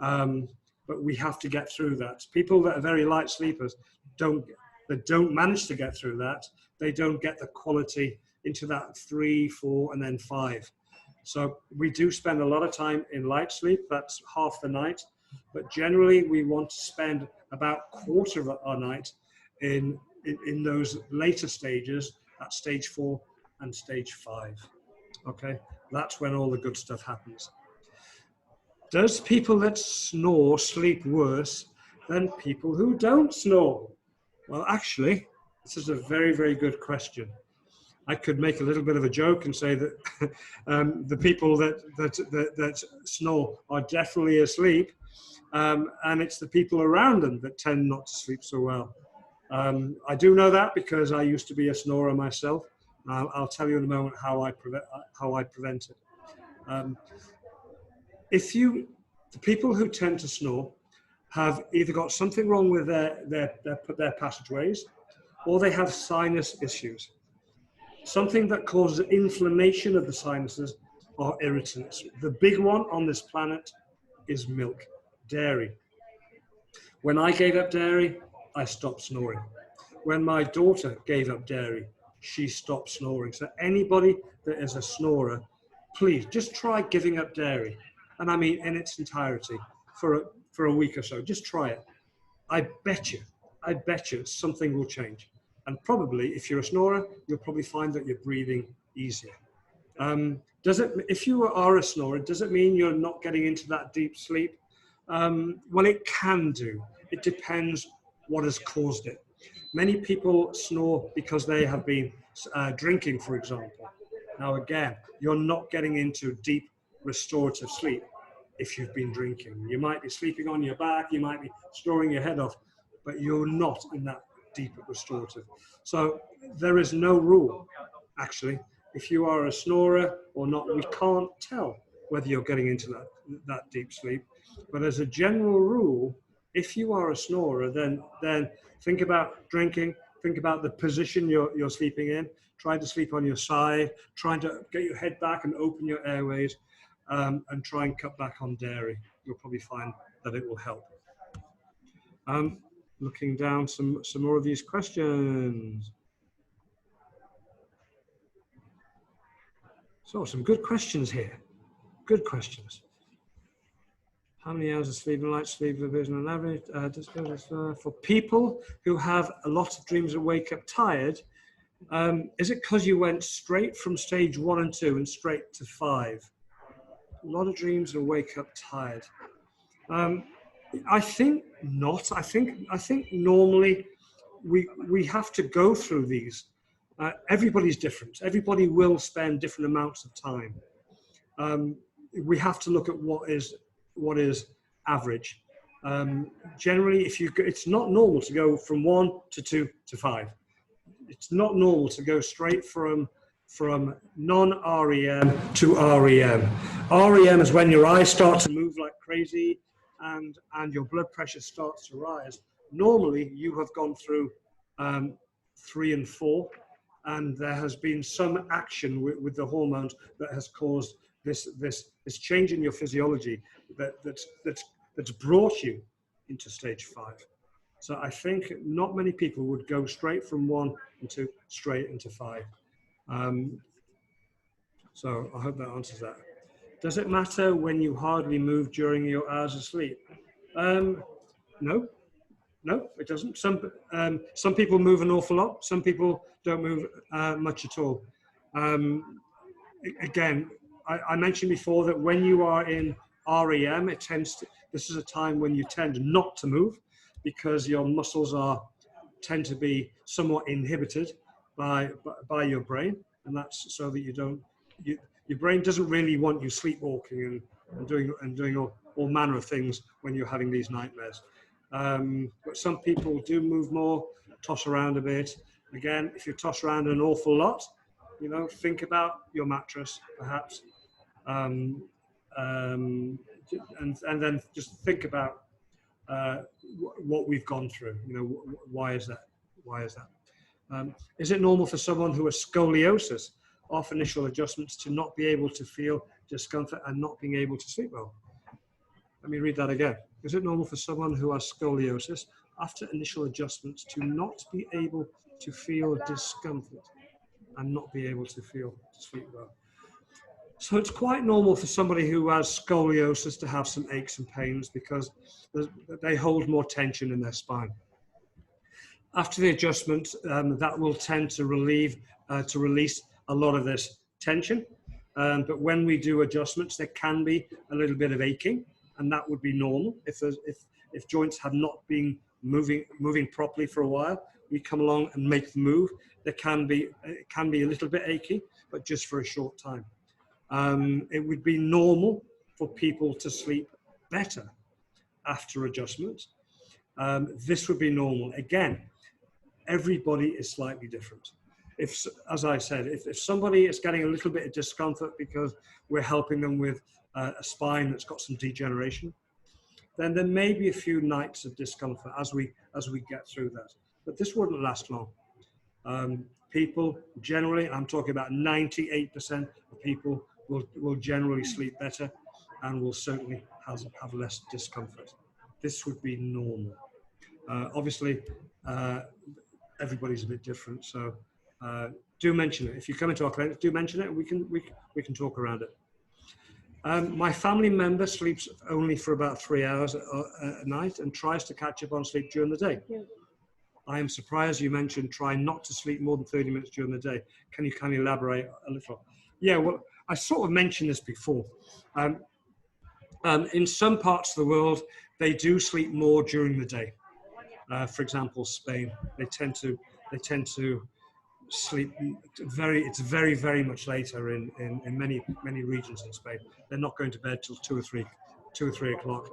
A: but we have to get through that. People that are very light sleepers don't manage to get through that. They don't get the quality into that 3, 4, and then 5. So we do spend a lot of time in light sleep. That's half the night. But generally, we want to spend about a quarter of our night in those later stages, at stage 4 and stage 5. Okay, that's when all the good stuff happens. Does people that snore sleep worse than people who don't snore? Well, actually, this is a very, very good question. I could make a little bit of a joke and say that the people that snore are definitely asleep, and it's the people around them that tend not to sleep so well. I do know that because I used to be a snorer myself. I'll tell you in a moment how I prevent it. The people who tend to snore have either got something wrong with their passageways, or they have sinus issues. Something that causes inflammation of the sinuses are irritants. The big one on this planet is milk, dairy. When I gave up dairy, I stopped snoring. When my daughter gave up dairy, she stopped snoring. So anybody that is a snorer, please just try giving up dairy. And I mean in its entirety for a week or so. Just try it. I bet you something will change. And probably if you're a snorer, you'll probably find that you're breathing easier. If you are a snorer, does it mean you're not getting into that deep sleep? Well, it can do. It depends what has caused it. Many people snore because they have been drinking, for example. Now, again, you're not getting into deep restorative sleep if you've been drinking. You might be sleeping on your back, you might be snoring your head off, but you're not in that deep restorative. So there is no rule, actually. If you are a snorer or not, we can't tell whether you're getting into that deep sleep. But as a general rule, if you are a snorer, then think about drinking, think about the position you're sleeping in, try to sleep on your side, trying to get your head back and open your airways, and try and cut back on dairy. You'll probably find that it will help. Looking down some more of these questions. So some good questions here. Good questions. How many hours of sleep and light sleep on average? For people who have a lot of dreams and wake up tired, is it because you went straight from stage 1 and 2 and straight to 5? A lot of dreams and wake up tired. I think not. I think normally we have to go through these. Everybody's different. Everybody will spend different amounts of time. We have to look at what is average. Generally, it's not normal to go from 1 to 2 to 5. It's not normal to go straight from non-REM to REM. REM is when your eyes start to move like crazy and your blood pressure starts to rise. Normally, you have gone through 3 and 4, and there has been some action with the hormones that has caused this change in your physiology that's brought you into stage 5. So I think not many people would go straight from 1 and 2 straight into 5. So I hope that answers that. Does it matter when you hardly move during your hours of sleep? No, it doesn't. Some people move an awful lot. Some people don't move much at all. Again, I mentioned before that when you are in REM, this is a time when you tend not to move because your muscles tend to be somewhat inhibited by your brain, and that's so that your brain doesn't really want you sleepwalking and doing all manner of things when you're having these nightmares. But some people do move more, toss around a bit. Again, if you toss around an awful lot, think about your mattress, perhaps, and then just think about what we've gone through. Why is that? Is it normal for someone who has scoliosis off initial adjustments to not be able to feel discomfort and not being able to sleep well? Let me read that again. Is it normal for someone who has scoliosis after initial adjustments to not be able to feel discomfort and not be able to sleep well? So it's quite normal for somebody who has scoliosis to have some aches and pains because they hold more tension in their spine. After the adjustment, that will tend to release a lot of this tension. But when we do adjustments, there can be a little bit of aching, and that would be normal. If joints have not been moving properly for a while, we come along and make the move, it can be a little bit achy, but just for a short time. It would be normal for people to sleep better after adjustment. This would be normal. Again, everybody is slightly different. If, as I said, if somebody is getting a little bit of discomfort because we're helping them with a spine that's got some degeneration, then there may be a few nights of discomfort as we get through that. But this wouldn't last long. People generally, I'm talking about 98% of people will generally sleep better and will certainly have less discomfort. This would be normal. Obviously, everybody's a bit different, so do mention it. If you come into our clinic, do mention it, and we can talk around it. My family member sleeps only for about 3 hours a night and tries to catch up on sleep during the day. Yeah. I am surprised you mentioned try not to sleep more than 30 minutes during the day. Can you kind of elaborate a little? Yeah, well, I sort of mentioned this before. In some parts of the world, they do sleep more during the day. For example, Spain, they tend to sleep it's very much later in many regions in Spain. They're not going to bed till 2 or 3 o'clock,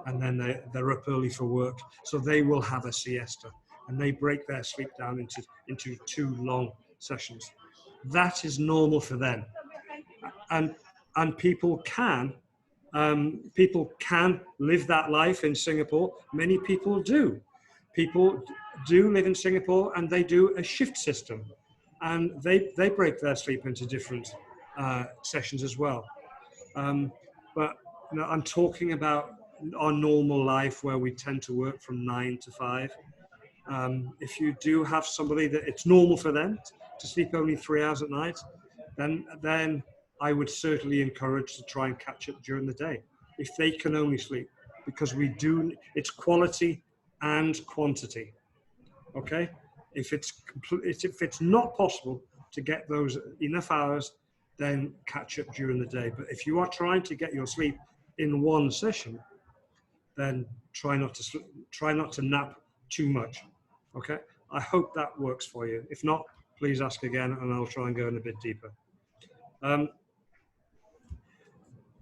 A: and then they're up early for work, so they will have a siesta, and they break their sleep down into 2 long sessions. That is normal for them, and people can live that life in Singapore. Many people do. People do live in Singapore, and they do a shift system, and they break their sleep into different sessions as well. But you know, I'm talking about our normal life where we tend to work from 9 to 5. If you do have somebody that it's normal for them to sleep only 3 hours at night, then I would certainly encourage to try and catch up during the day if they can only sleep, because it's quality and quantity. Okay, if it's not possible to get those enough hours, then catch up during the day. But if you are trying to get your sleep in one session, then try not to nap too much. Okay, I hope that works for you. If not, please ask again, and I'll try and go in a bit deeper.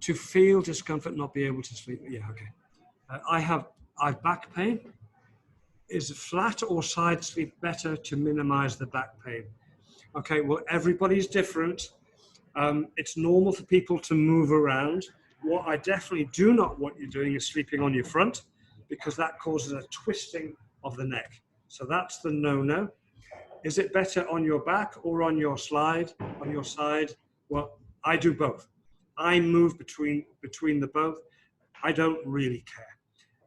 A: To feel discomfort, not be able to sleep. Yeah, okay. I have back pain. Is flat or side sleep better to minimize the back pain? Okay, well, everybody's different. It's normal for people to move around. What I definitely do not want you doing is sleeping on your front, because that causes a twisting of the neck. So that's the no-no. Is it better on your back or on your side? Well, I do both. I move between the both. I don't really care.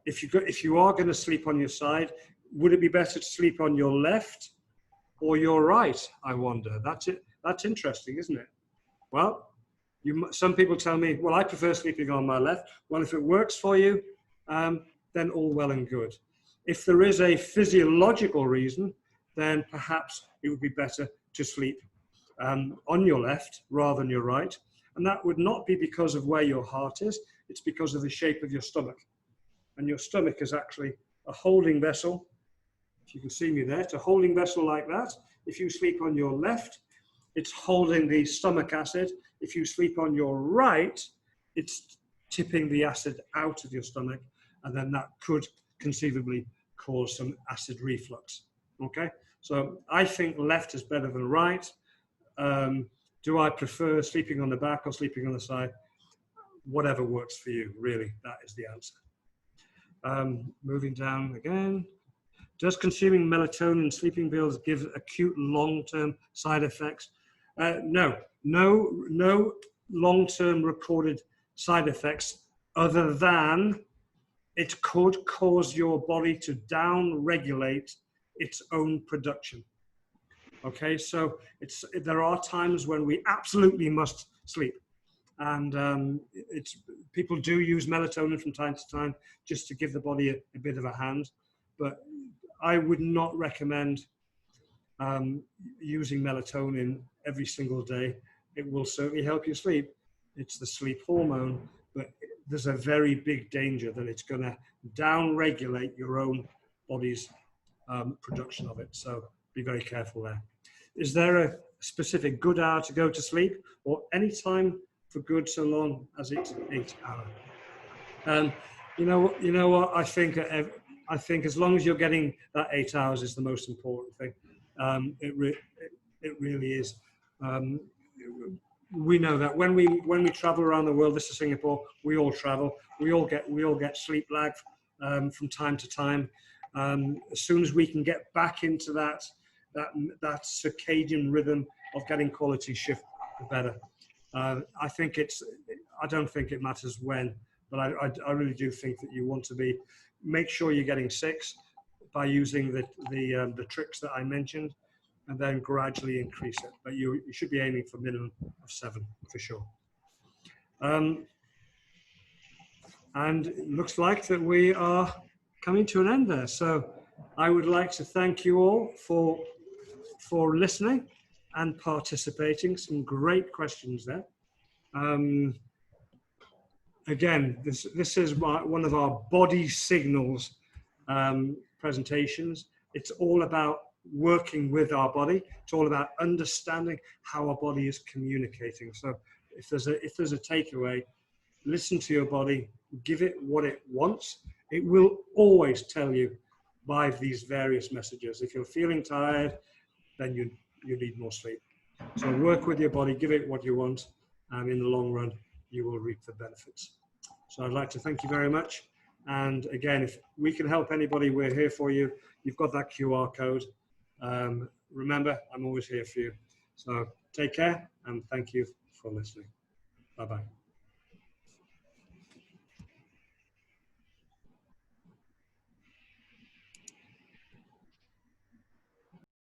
A: If you are going to sleep on your side, would it be better to sleep on your left or your right? I wonder. That's interesting, isn't it? Well, some people tell me, well, I prefer sleeping on my left. Well, if it works for you, then all well and good. If there is a physiological reason, then perhaps it would be better to sleep on your left rather than your right. And that would not be because of where your heart is. It's because of the shape of your stomach. And your stomach is actually a holding vessel. If you can see me there, it's a holding vessel like that. If you sleep on your left, it's holding the stomach acid. If you sleep on your right, it's tipping the acid out of your stomach, and then that could conceivably cause some acid reflux. Okay, so I think left is better than right. Do I prefer sleeping on the back or sleeping on the side? Whatever works for you, really, that is the answer. Moving down again. Does consuming melatonin sleeping pills give acute long-term side effects? No long-term recorded side effects, other than it could cause your body to down-regulate its own production. Okay, so there are times when we absolutely must sleep, and people do use melatonin from time to time just to give the body a bit of a hand, but I would not recommend using melatonin every single day. It will certainly help you sleep. It's the sleep hormone, but there's a very big danger that it's going to down-regulate your own body's production of it. So be very careful there. Is there a specific good hour to go to sleep, or any time for good so long as it's 8 hours? You know what? I think as long as you're getting that 8 hours is the most important thing. It really is. We know that when we travel around the world, this is Singapore, we all travel. We all get sleep lag from time to time. As soon as we can get back into that circadian rhythm of getting quality shift, the better. I don't think it matters when, but I really do think that you want to make sure you're getting 6 by using the tricks that I mentioned, and then gradually increase it. But you should be aiming for minimum of 7 for sure. And it looks like that we are coming to an end there. So I would like to thank you all for listening and participating. Some great questions there. Again, this is one of our body signals presentations. It's all about working with our body. It's all about understanding how our body is communicating. So if there's a takeaway, listen to your body, give it what it wants. It will always tell you by these various messages. If you're feeling tired, then you need more sleep. So work with your body, give it what you want, and in the long run, you will reap the benefits. So I'd like to thank you very much. And again, if we can help anybody, we're here for you. You've got that QR code. Remember, I'm always here for you. So take care, and thank you for listening. Bye-bye.